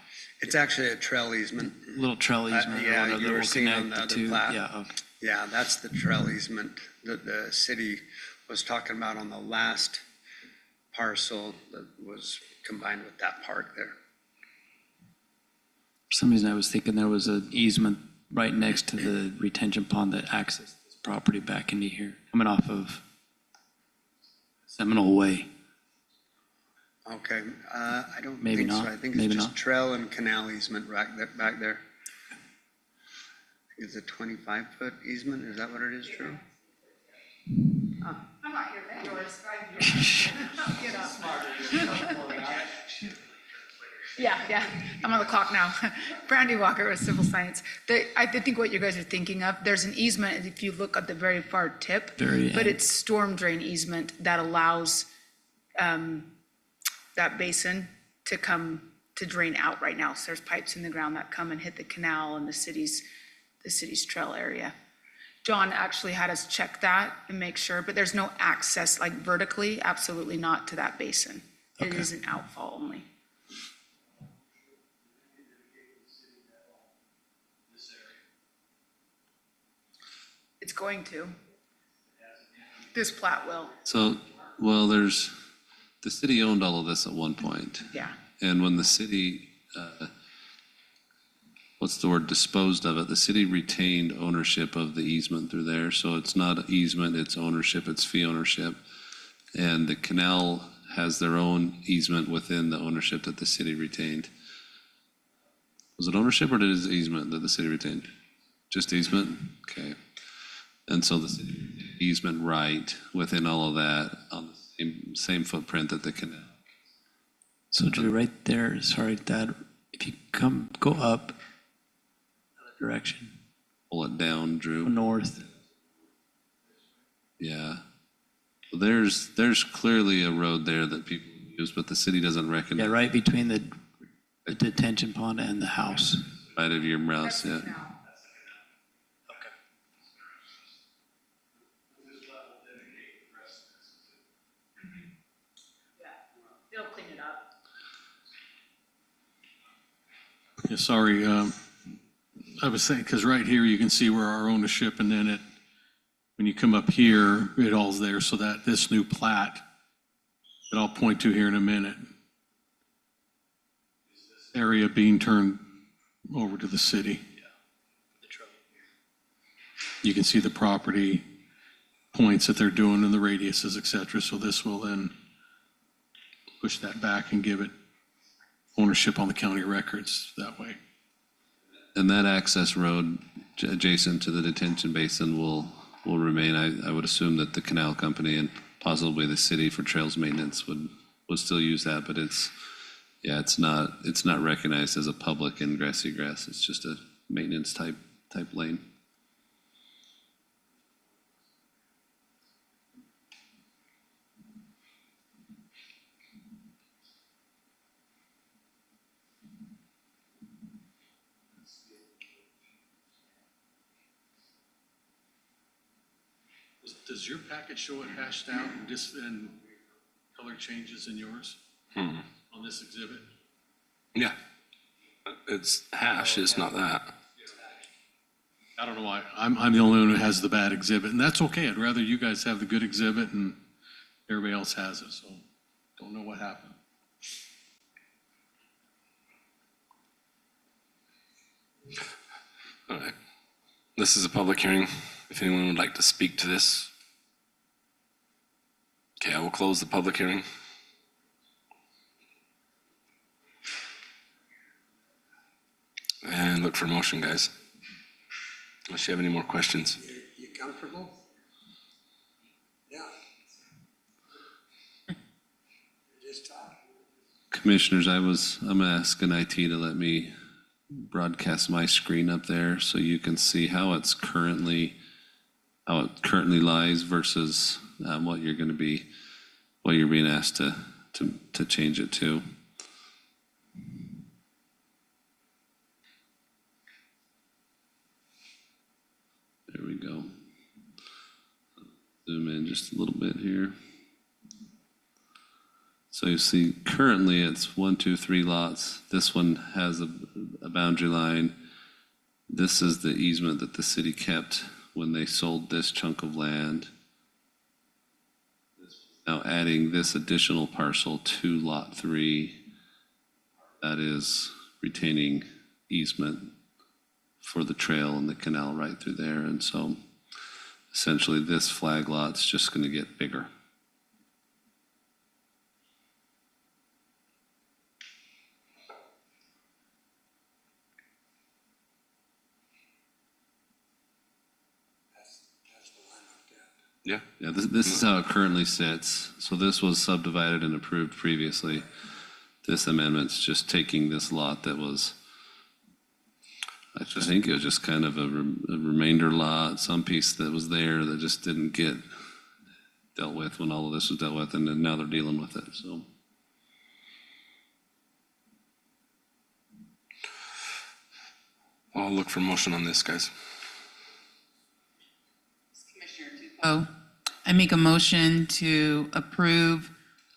It's actually a trail easement. little trail easement or yeah, whatever you that were will seeing on connect the the other two. plat. Yeah, okay. Yeah, that's the trail easement that the city was talking about on the last parcel that was combined with that park there. For some reason, I was thinking there was an easement right next to the retention pond that accessed this property back into here, coming off of Seminole Way. Okay, I don't Maybe think so. not, I think maybe it's just not. trail and canal easement back there. It's a 25-foot easement, is that what it is, Drew? I'm not your vendor, it's you know. Yeah, I'm on the clock now. Brandy Walker with Civil Science. I think what you guys are thinking of, there's an easement, if you look at the very far tip, Very but end. it's storm drain easement that allows that basin to drain out right now. So there's pipes in the ground that come and hit the canal and the city's trail area. John actually had us check that and make sure, but there's no access like vertically, absolutely not to that basin. It Okay. is an outfall only. It's going to. This plat will, So, well, the city owned all of this at one point. yeah. And when the city, disposed of it, the city retained ownership of the easement through there. So it's not easement, it's ownership, it's fee ownership. And the canal has their own easement within the ownership that the city retained. Was it ownership or did it easement that the city retained? Just easement? Okay. And so the city retained easement right within all of that on the same footprint that the canal. So Drew, right there, sorry, Dad, if you go up another direction, Pull it down, go Drew. north, Yeah. There's clearly a road there that people use, but the city doesn't yeah, recognize. right between the detention pond and the house. Right of your mouse, yeah. It'll clean it up. Yeah, sorry, I was saying, because right here you can see where our ownership, and then when you come up here, it all's there, so that this new plat that I'll point to here in a minute, area being turned over to the city. You can see the property points that they're doing and the radiuses, et cetera, so this will then push that back and give it ownership on the county records that way. And that access road adjacent to the detention basin will remain. I would assume that the canal company and possibly the city for trails maintenance would still use that, but it's not recognized as a public ingress egress. It's just a maintenance type lane. Does your package show it hashed out and color changes in yours on this exhibit? Yeah. It's hash, it's not that. I don't know why. I'm the only one who has the bad exhibit, and that's okay. I'd rather you guys have the good exhibit and everybody else has it, so don't know what happened. All right. This is a public hearing. If anyone would like to speak to this. Okay, I will close the public hearing. And look for a motion, guys. Unless you have any more questions. You comfortable? Yeah. Just talk. Commissioners, I'm asking IT to let me broadcast my screen up there so you can see how it currently lies versus what you're being asked to change it to. Zoom in just a little bit here. So you see currently it's 1, 2, 3 lots. This one has a boundary line. This is the easement that the city kept when they sold this chunk of land. Now adding this additional parcel to Lot 3, that is retaining easement for the trail and the canal right through there. And so essentially this flag lot's just going to get bigger. Yeah. Yeah, this is how it currently sits. So this was subdivided and approved previously. This amendment's just taking this lot that was, I just think it was just kind of a remainder lot, some piece that was there that just didn't get dealt with when all of this was dealt with, and then now they're dealing with it, so. I'll look for motion on this, guys. Commissioner Tupou. Oh, I make a motion to approve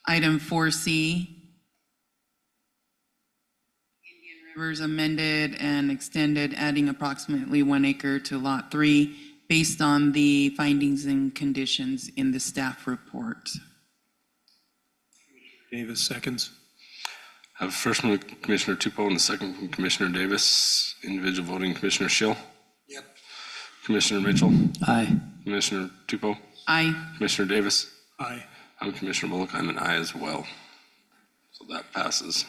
item 4C. Indian Rivers amended and extended, adding approximately 1 acre to Lot 3 based on the findings and conditions in the staff report. Davis seconds. Have a first one with Commissioner Tupou and the second from Commissioner Davis. Individual voting, Commissioner Schill, Yep. Commissioner Mitchell, Aye. Commissioner Tupou, Aye. Commissioner Davis. Aye. I'm Commissioner Bullock. I'm an aye as well. So that passes.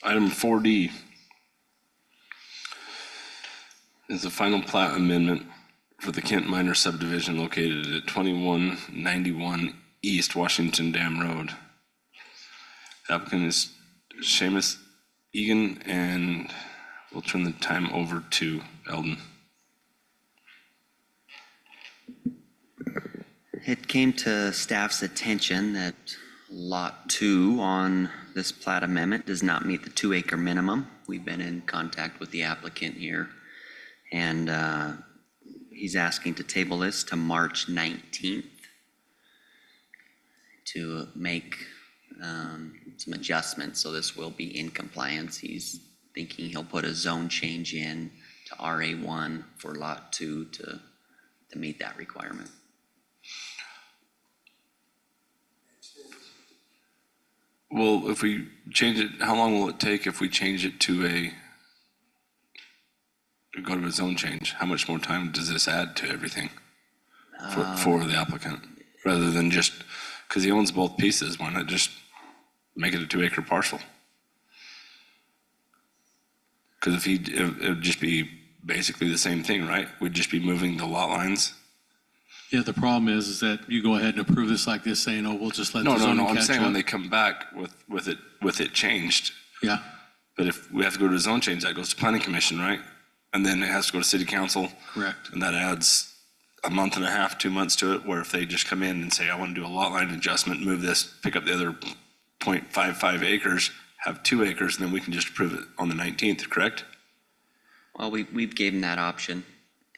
Item 4D is the final plat amendment for the Kent Minor subdivision located at 2191 East Washington Dam Road. The applicant is Seamus Egan, and we'll turn the time over to Eldon. It came to staff's attention that Lot 2 on this plat amendment does not meet the 2 acre minimum. We've been in contact with the applicant here, and he's asking to table this to March 19th to make some adjustments, so this will be in compliance. He's thinking he'll put a zone change in to RA1 for Lot 2 to meet that requirement. Well, if we change it, how long will it take if we change it to go to a zone change? How much more time does this add to everything for the applicant? Rather than just, because he owns both pieces, why not just make it a 2 acre parcel? Because it would just be basically the same thing, right? We'd just be moving the lot lines. Yeah, the problem is that you go ahead and approve this like this, saying, oh, we'll just let the No, zoning I'm catch saying when up. they come back with it changed. Yeah, But if we have to go to a zone change, that goes to planning commission, right? And then it has to go to city council. correct. And that adds a month and a half, 2 months to it, where if they just come in and say, I want to do a lot line adjustment, move this, pick up the other 0.55 acres, have 2 acres, and then we can just approve it on the 19th, correct? Well, we've given that option.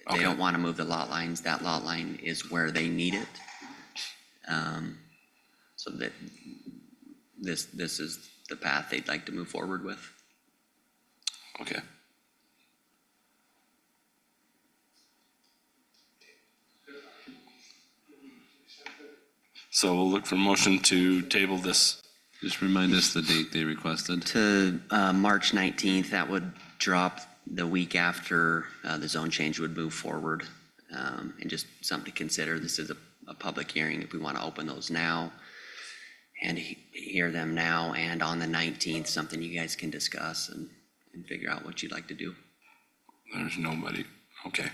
They Okay. don't want to move the lot lines. That lot line is where they need it. So that this is the path they'd like to move forward with. Okay. So we'll look for motion to table this. Just remind us the date they requested. To March 19th, that would drop the week after the zone change would move forward. And just something to consider, this is a public hearing, if we want to open those now and hear them now, and on the 19th, something you guys can discuss and figure out what you'd like to do. There's nobody. Okay.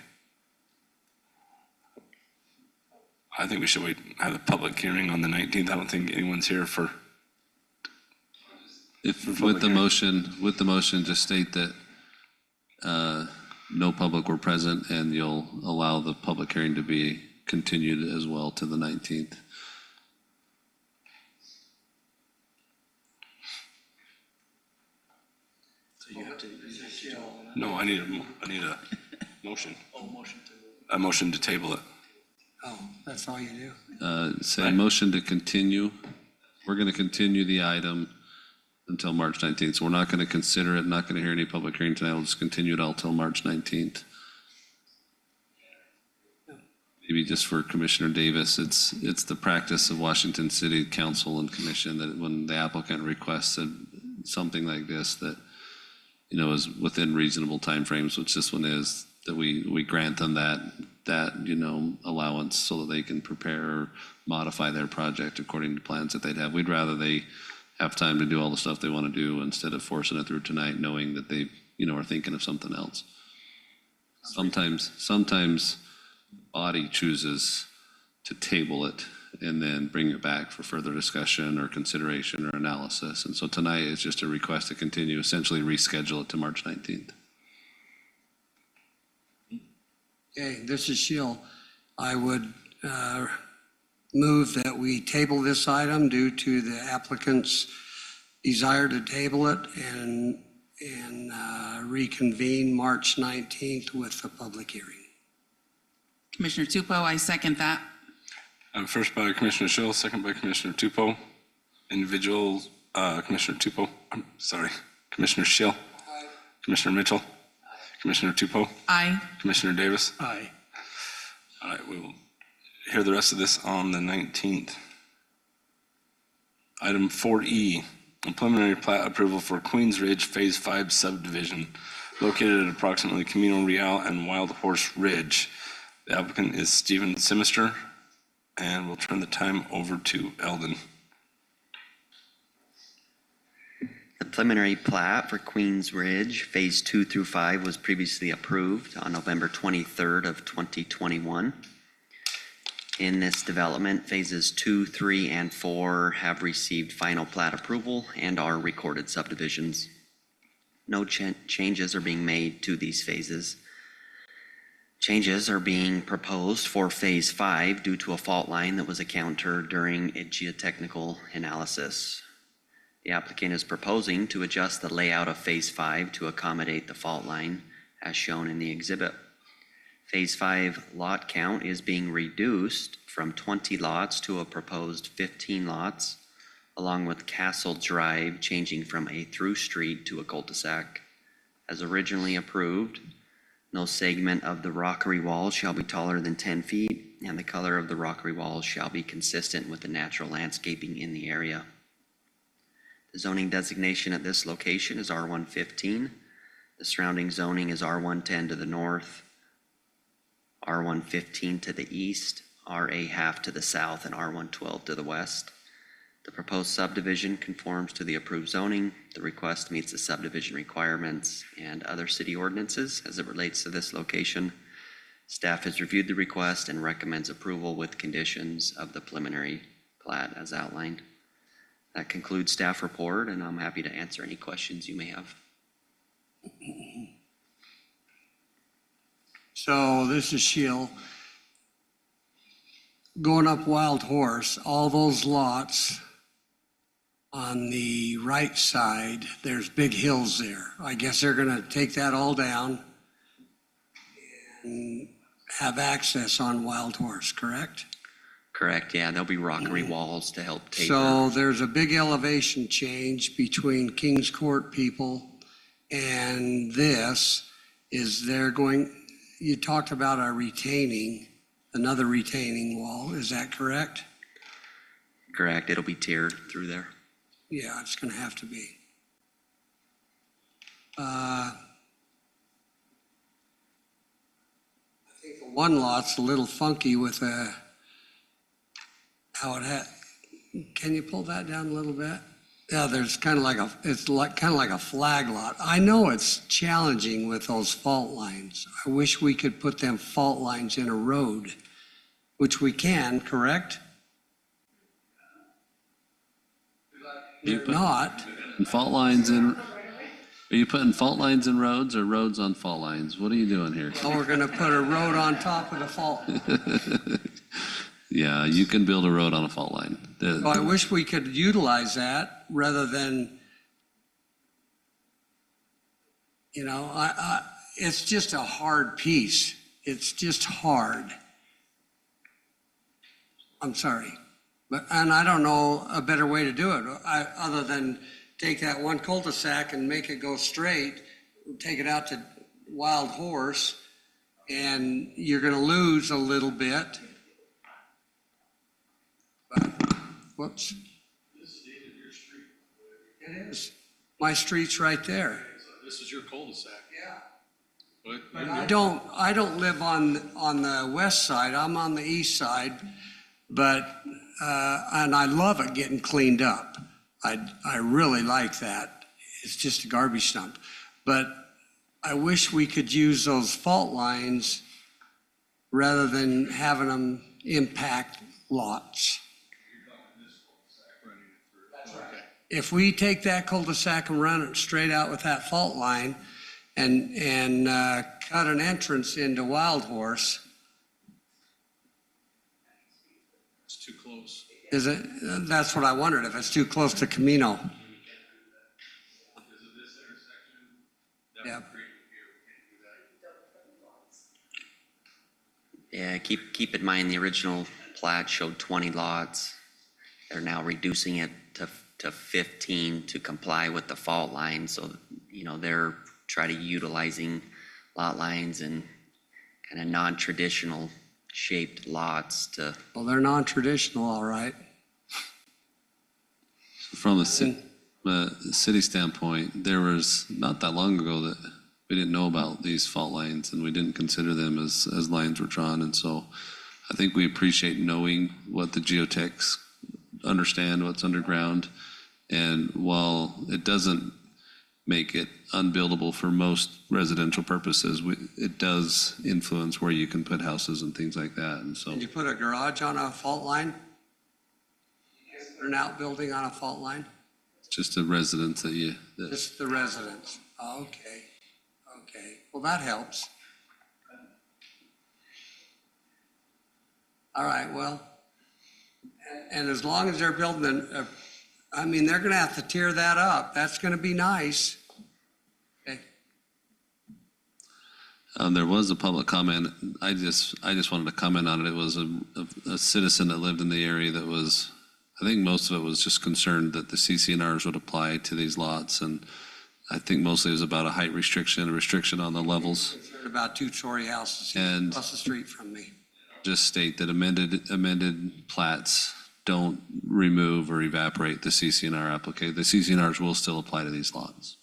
I think we should wait, have a public hearing on the 19th. I don't think anyone's here for, If, public with the motion, just state that no public were present, and you'll allow the public hearing to be continued as well to the 19th. no, I need a motion. a motion to table it. Oh, that's all you do? Say motion to continue. We're going to continue the item until March 19th. So we're not going to consider it, not going to hear any public hearing tonight. We'll just continue it all till March 19th. Maybe just for Commissioner Davis, it's the practice of Washington City Council and Commission that when the applicant requests something like this, that, you know, is within reasonable timeframes, which this one is, that we grant them that, you know, allowance so that they can prepare or modify their project according to plans that they'd have. We'd rather they have time to do all the stuff they want to do instead of forcing it through tonight, knowing that they, you know, are thinking of something else. Sometimes body chooses to table it and then bring it back for further discussion or consideration or analysis. And so tonight is just a request to continue, essentially reschedule it to March 19th. Okay, this is Sheil. I would move that we table this item due to the applicant's desire to table it and reconvene March 19th with the public hearing. Commissioner Tupou, I second that. First by Commissioner Schill, second by Commissioner Tupou. Individual, Commissioner Tupou, I'm sorry, Commissioner Schill. Commissioner Mitchell. Commissioner Tupou. Aye. Commissioner Davis. Aye. All right, we will hear the rest of this on the 19th. Item 4E, a preliminary plat approval for Queens Ridge Phase 5 subdivision located at approximately Camino Real and Wild Horse Ridge. The applicant is Stephen Simister, and we'll turn the time over to Eldon. The preliminary plat for Queens Ridge, Phase 2 through 5, was previously approved on November 23rd of 2021. In this development, Phases 2, 3, and 4 have received final plat approval and are recorded subdivisions. No changes are being made to these phases. Changes are being proposed for Phase 5 due to a fault line that was encountered during a geotechnical analysis. The applicant is proposing to adjust the layout of Phase 5 to accommodate the fault line as shown in the exhibit. Phase 5 lot count is being reduced from 20 lots to a proposed 15 lots, along with Castle Drive changing from a through street to a cul-de-sac. As originally approved, no segment of the rockery wall shall be taller than 10 feet, and the color of the rockery walls shall be consistent with the natural landscaping in the area. The zoning designation at this location is R115. The surrounding zoning is R110 to the north, R115 to the east, RA half to the south, and R112 to the west. The proposed subdivision conforms to the approved zoning. The request meets the subdivision requirements and other city ordinances as it relates to this location. Staff has reviewed the request and recommends approval with conditions of the preliminary plat as outlined. That concludes staff report, and I'm happy to answer any questions you may have. So this is Sheil. Going up Wild Horse, all those lots on the right side, there's big hills there. I guess they're gonna take that all down and have access on Wild Horse, correct? Correct, yeah, there'll be rockery walls to help taper. So there's a big elevation change between Kings Court people and this. Is there going, you talked about a retaining, another retaining wall, is that correct? Correct, it'll be tiered through there. Yeah, it's gonna have to be. I think the one lot's a little funky with how it had, can you pull that down a little bit? Yeah, there's kind of like it's like kind of like a flag lot. I know it's challenging with those fault lines. I wish we could put them fault lines in a road, which we can, correct? They're not. And fault lines in, are you putting fault lines in roads or roads on fault lines? What are you doing here? Oh, we're gonna put a road on top of the fault. Yeah, you can build a road on a fault line. So I wish we could utilize that rather than, you know, it's just a hard piece. it's just hard. I'm sorry. And I don't know a better way to do it, other than take that one cul-de-sac and make it go straight, take it out to Wild Horse, and you're gonna lose a little bit. But, whoops. It is. My street's right there. This is your cul-de-sac. Yeah. But I don't live on the west side, I'm on the east side, but, and I love it getting cleaned up. I really like that. It's just a garbage dump. But I wish we could use those fault lines rather than having them impact lots. If we take that cul-de-sac and run it straight out with that fault line and cut an entrance into Wild Horse, It's too close. is it, that's what I wondered, if it's too close to Camino. Yeah. Yeah, keep in mind, the original plat showed 20 lots. They're now reducing it to 15 to comply with the fault line. So, they're trying to utilizing lot lines and kind of non-traditional shaped lots to. Well, they're non-traditional, all right. From a city standpoint, there was not that long ago that we didn't know about these fault lines and we didn't consider them as lines were drawn. And so I think we appreciate knowing what the geotechs understand, what's underground. And while it doesn't make it unbuildable for most residential purposes, it does influence where you can put houses and things like that. And so Did you put a garage on a fault line? An outbuilding on a fault line? just a residence that Just the residents? Oh, okay, okay. Well, that helps. All right, well, and as long as they're building, they're gonna have to tear that up. That's gonna be nice. Okay. There was a public comment. I just wanted to comment on it. It was a citizen that lived in the area that was, I think most of it was just concerned that the CCNRs would apply to these lots. And I think mostly it was about a height restriction, a restriction on the levels. Concerned about two-story houses And- across the street from me. Just state that amended plats don't remove or evaporate the CCNR application. The CCNRs will still apply to these lots.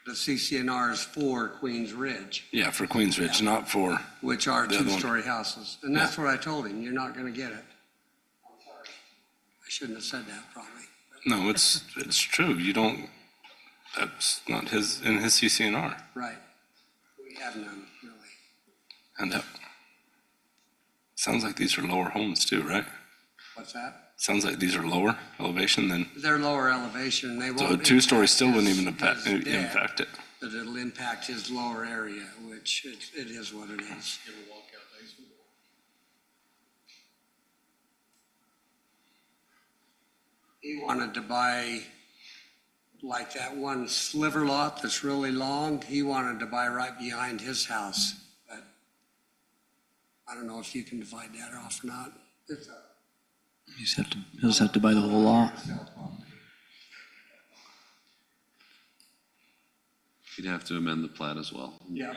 The CCNR is for Queens Ridge, Yeah, for Queens Ridge, not for, which are The other one. two-story houses. And that's what I told him, you're not gonna get it. I'm sorry. I shouldn't have said that probably. no, it's true. You don't, that's not in his CCNR. Right. We have none, really. And that, sounds like these are lower homes too, right? What's that? Sounds like these are lower elevation than, They're lower elevation, and they won't. so a two-story impact still wouldn't his- even his deck, impact it. But it'll impact his lower area, which it is what it is. He wanted to buy like that one sliver lot that's really long. He wanted to buy right behind his house, but I don't know if you can divide that off or not. It's a He'll just have to buy the whole lot. You'd have to amend the plat as well. Yeah.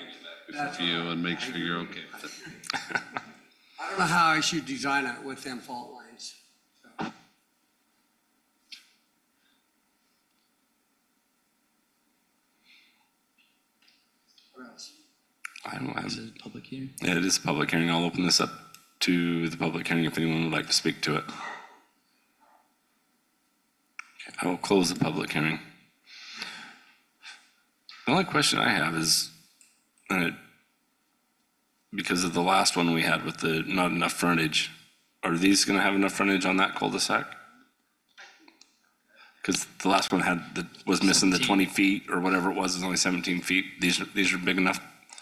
For you and make sure you're okay with it. I don't know how I should design it with them fault lines. So. What else? I don't know. This is a public hearing. Yeah, it is a public hearing. I'll open this up to the public hearing if anyone would like to speak to it. Okay, I will close the public hearing. The only question I have is, because of the last one we had with the not enough frontage, are these gonna have enough frontage on that cul-de-sac? Because the last one was missing the 20 feet or whatever it was only 17 feet. These are big enough.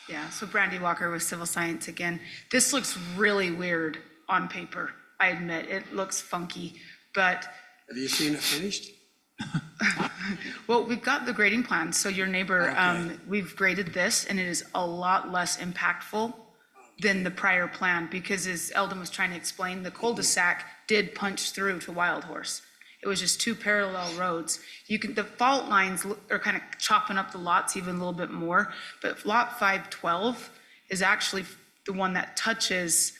Yeah, so Brandy Walker with Civil Science again. This looks really weird on paper, I admit. It looks funky, but, Have you seen it finished? well, we've got the grading plan. So your neighbor, Okay. we've graded this and it is a lot less impactful than the prior plan, because as Eldon was trying to explain, the cul-de-sac did punch through to Wild Horse. It was just two parallel roads. The fault lines are kind of chopping up the lots even a little bit more, but lot 512 is actually the one that touches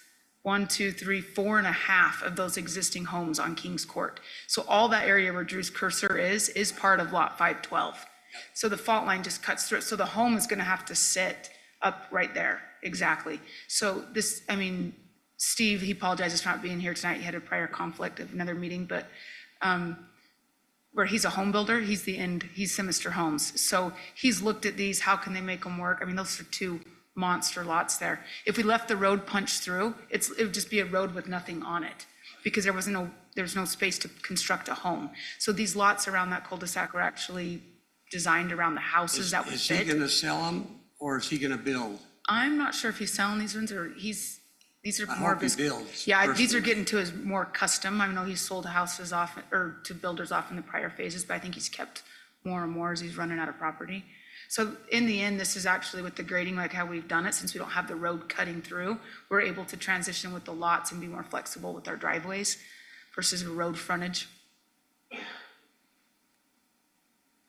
1, 2, 3, 4.5 of those existing homes on Kings Court. So all that area where Drew's cursor is part of lot 512. So the fault line just cuts through it. So the home is gonna have to sit up right there, exactly. So this, I mean, Steve, he apologizes for not being here tonight. He had a prior conflict of another meeting, but where he's a home builder, he's Sinister Homes. So he's looked at these, how can they make them work? I mean, those are two monster lots there. If we left the road punched through, it would just be a road with nothing on it, because there's no space to construct a home. So these lots around that cul-de-sac were actually designed around the houses that would Is he fit. gonna sell them, or is he gonna build? I'm not sure if he's selling these ones, or these are I more hope of he his. builds. Yeah, these are personally. getting to his more custom. I know he's sold houses off, or to builders off in the prior phases, but I think he's kept more and more as he's running out of property. So in the end, this is actually with the grading, like how we've done it, since we don't have the road cutting through, we're able to transition with the lots and be more flexible with our driveways versus a road frontage.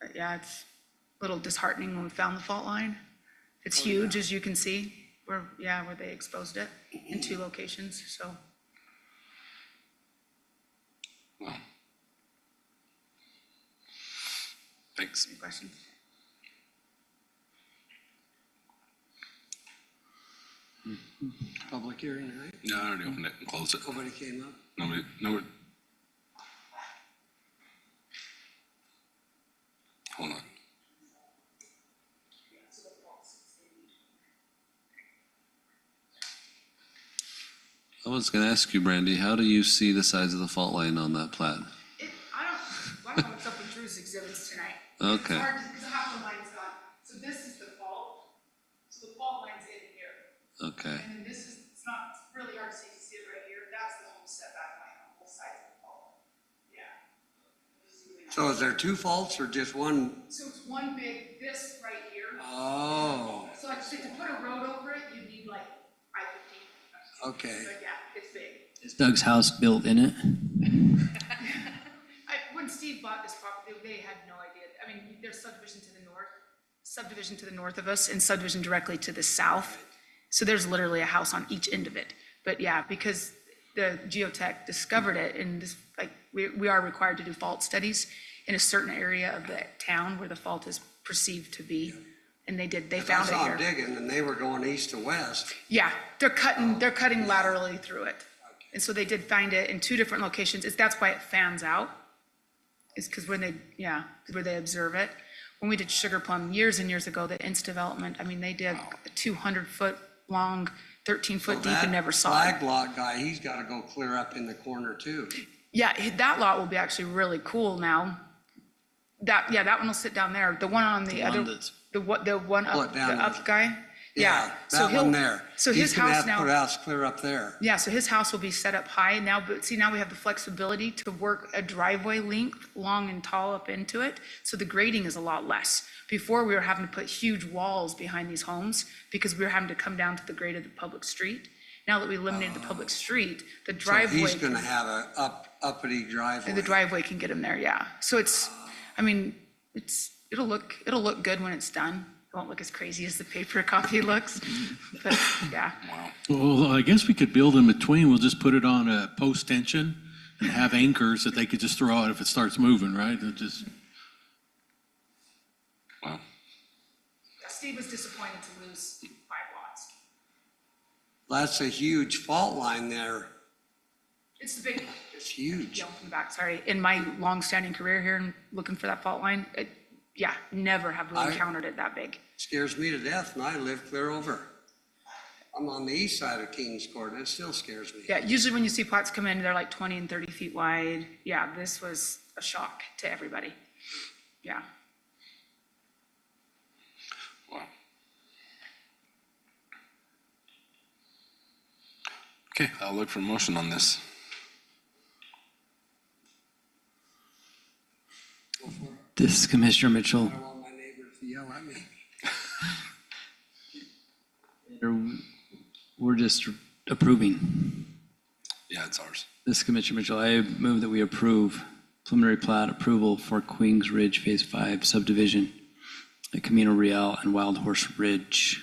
But yeah, it's a little disheartening when we found the fault line. It's huge, as you can see, where they exposed it in 2 locations, so. Well, thanks. Any questions? Public hearing, right? No, I already opened it and closed it. Nobody came up? Nobody. Hold on. I was gonna ask you, Brandy, how do you see the size of the fault line on that plat? I don't know what's up with Drew's exhibits tonight. Okay. It's hard because half the line's gone. So this is the fault. So the fault line's in here. Okay, And then this is, it's really hard to see it right here. That's the home setback line on both sides of the fault. Yeah. So is there 2 faults or just one? So it's one big, this right here. Oh, So like I said, to put a road over it, you'd need like I-15. okay. But yeah, it's big. Is Doug's house built in it? When Steve bought this property, they had no idea. I mean, there's subdivision to the north of us, and subdivision directly to the south. So there's literally a house on each end of it. But yeah, because the geotech discovered it, and this, like, we are required to do fault studies in a certain area of the town where the fault is perceived to be. And they found it I saw here. them digging, and they were going east to west. Yeah, they're cutting laterally through it. And so they did find it in 2 different locations. That's why it fans out. It's because where they observe it. When we did Sugar Plum years and years ago, the Ince development, I mean, they did a 200-foot long, 13-foot deep, and never saw it. Flag lot guy, he's gotta go clear up in the corner too. Yeah, that lot will be actually really cool now. That one will sit down there. The one on the other, the one Pull up, it the down. up guy. Yeah. So That one there. So his He's gonna house have to put now, a house clear up there. yeah, so his house will be set up high now, but see, now we have the flexibility to work a driveway length long and tall up into it. So the grading is a lot less. Before, we were having to put huge walls behind these homes because we were having to come down to the grade of the public street. Now that we eliminated the public street, the So driveway. he's gonna have a uppity driveway. The driveway can get him there, yeah. So it's, I mean, it'll look good when it's done. It won't look as crazy as the paper copy looks, but yeah. Well, I guess we could build in between. We'll just put it on a post tension and have anchors that they could just throw out if it starts moving, right? It just, Wow. Steve was disappointed to lose 5 lots. That's a huge fault line there. It's the big, It's huge. yell from the back, sorry. In my long-standing career here and looking for that fault line, never have we encountered it that big. Scares me to death, and I live clear over. I'm on the east side of Kings Court, and it still scares me. Yeah, usually when you see plots come in, they're like 20 and 30 feet wide. Yeah, this was a shock to everybody. Yeah. Wow. Okay, I'll look for a motion on this. This is Commissioner Mitchell. I don't want my neighbors to yell at me. We're just approving. Yeah, it's ours. This is Commissioner Mitchell. I move that we approve preliminary plat approval for Queens Ridge Phase 5 subdivision at Camino Real and Wild Horse Ridge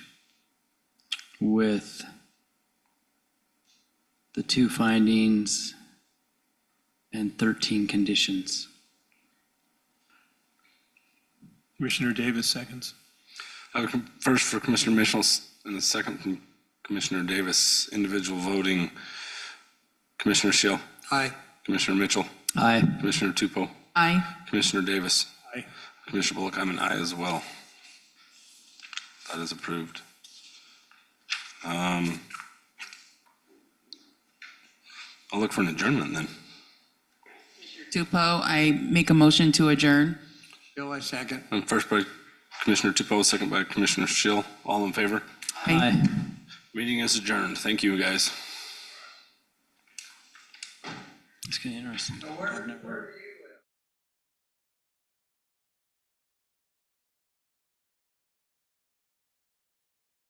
with the 2 findings and 13 conditions. Commissioner Davis seconds. First for Commissioner Mitchell and the second from Commissioner Davis, individual voting. Commissioner Schill, Aye. Commissioner Mitchell, Aye. Commissioner Tupou, Aye. Commissioner Davis, Aye. Commissioner Bullock, I'm an aye as well. That is approved. I'll look for an adjournment then. Tupou, I make a motion to adjourn. Bill, I second. First by Commissioner Tupou, second by Commissioner Schill. All in favor? Aye. Meeting is adjourned. Thank you, guys. It's getting interesting. Where do you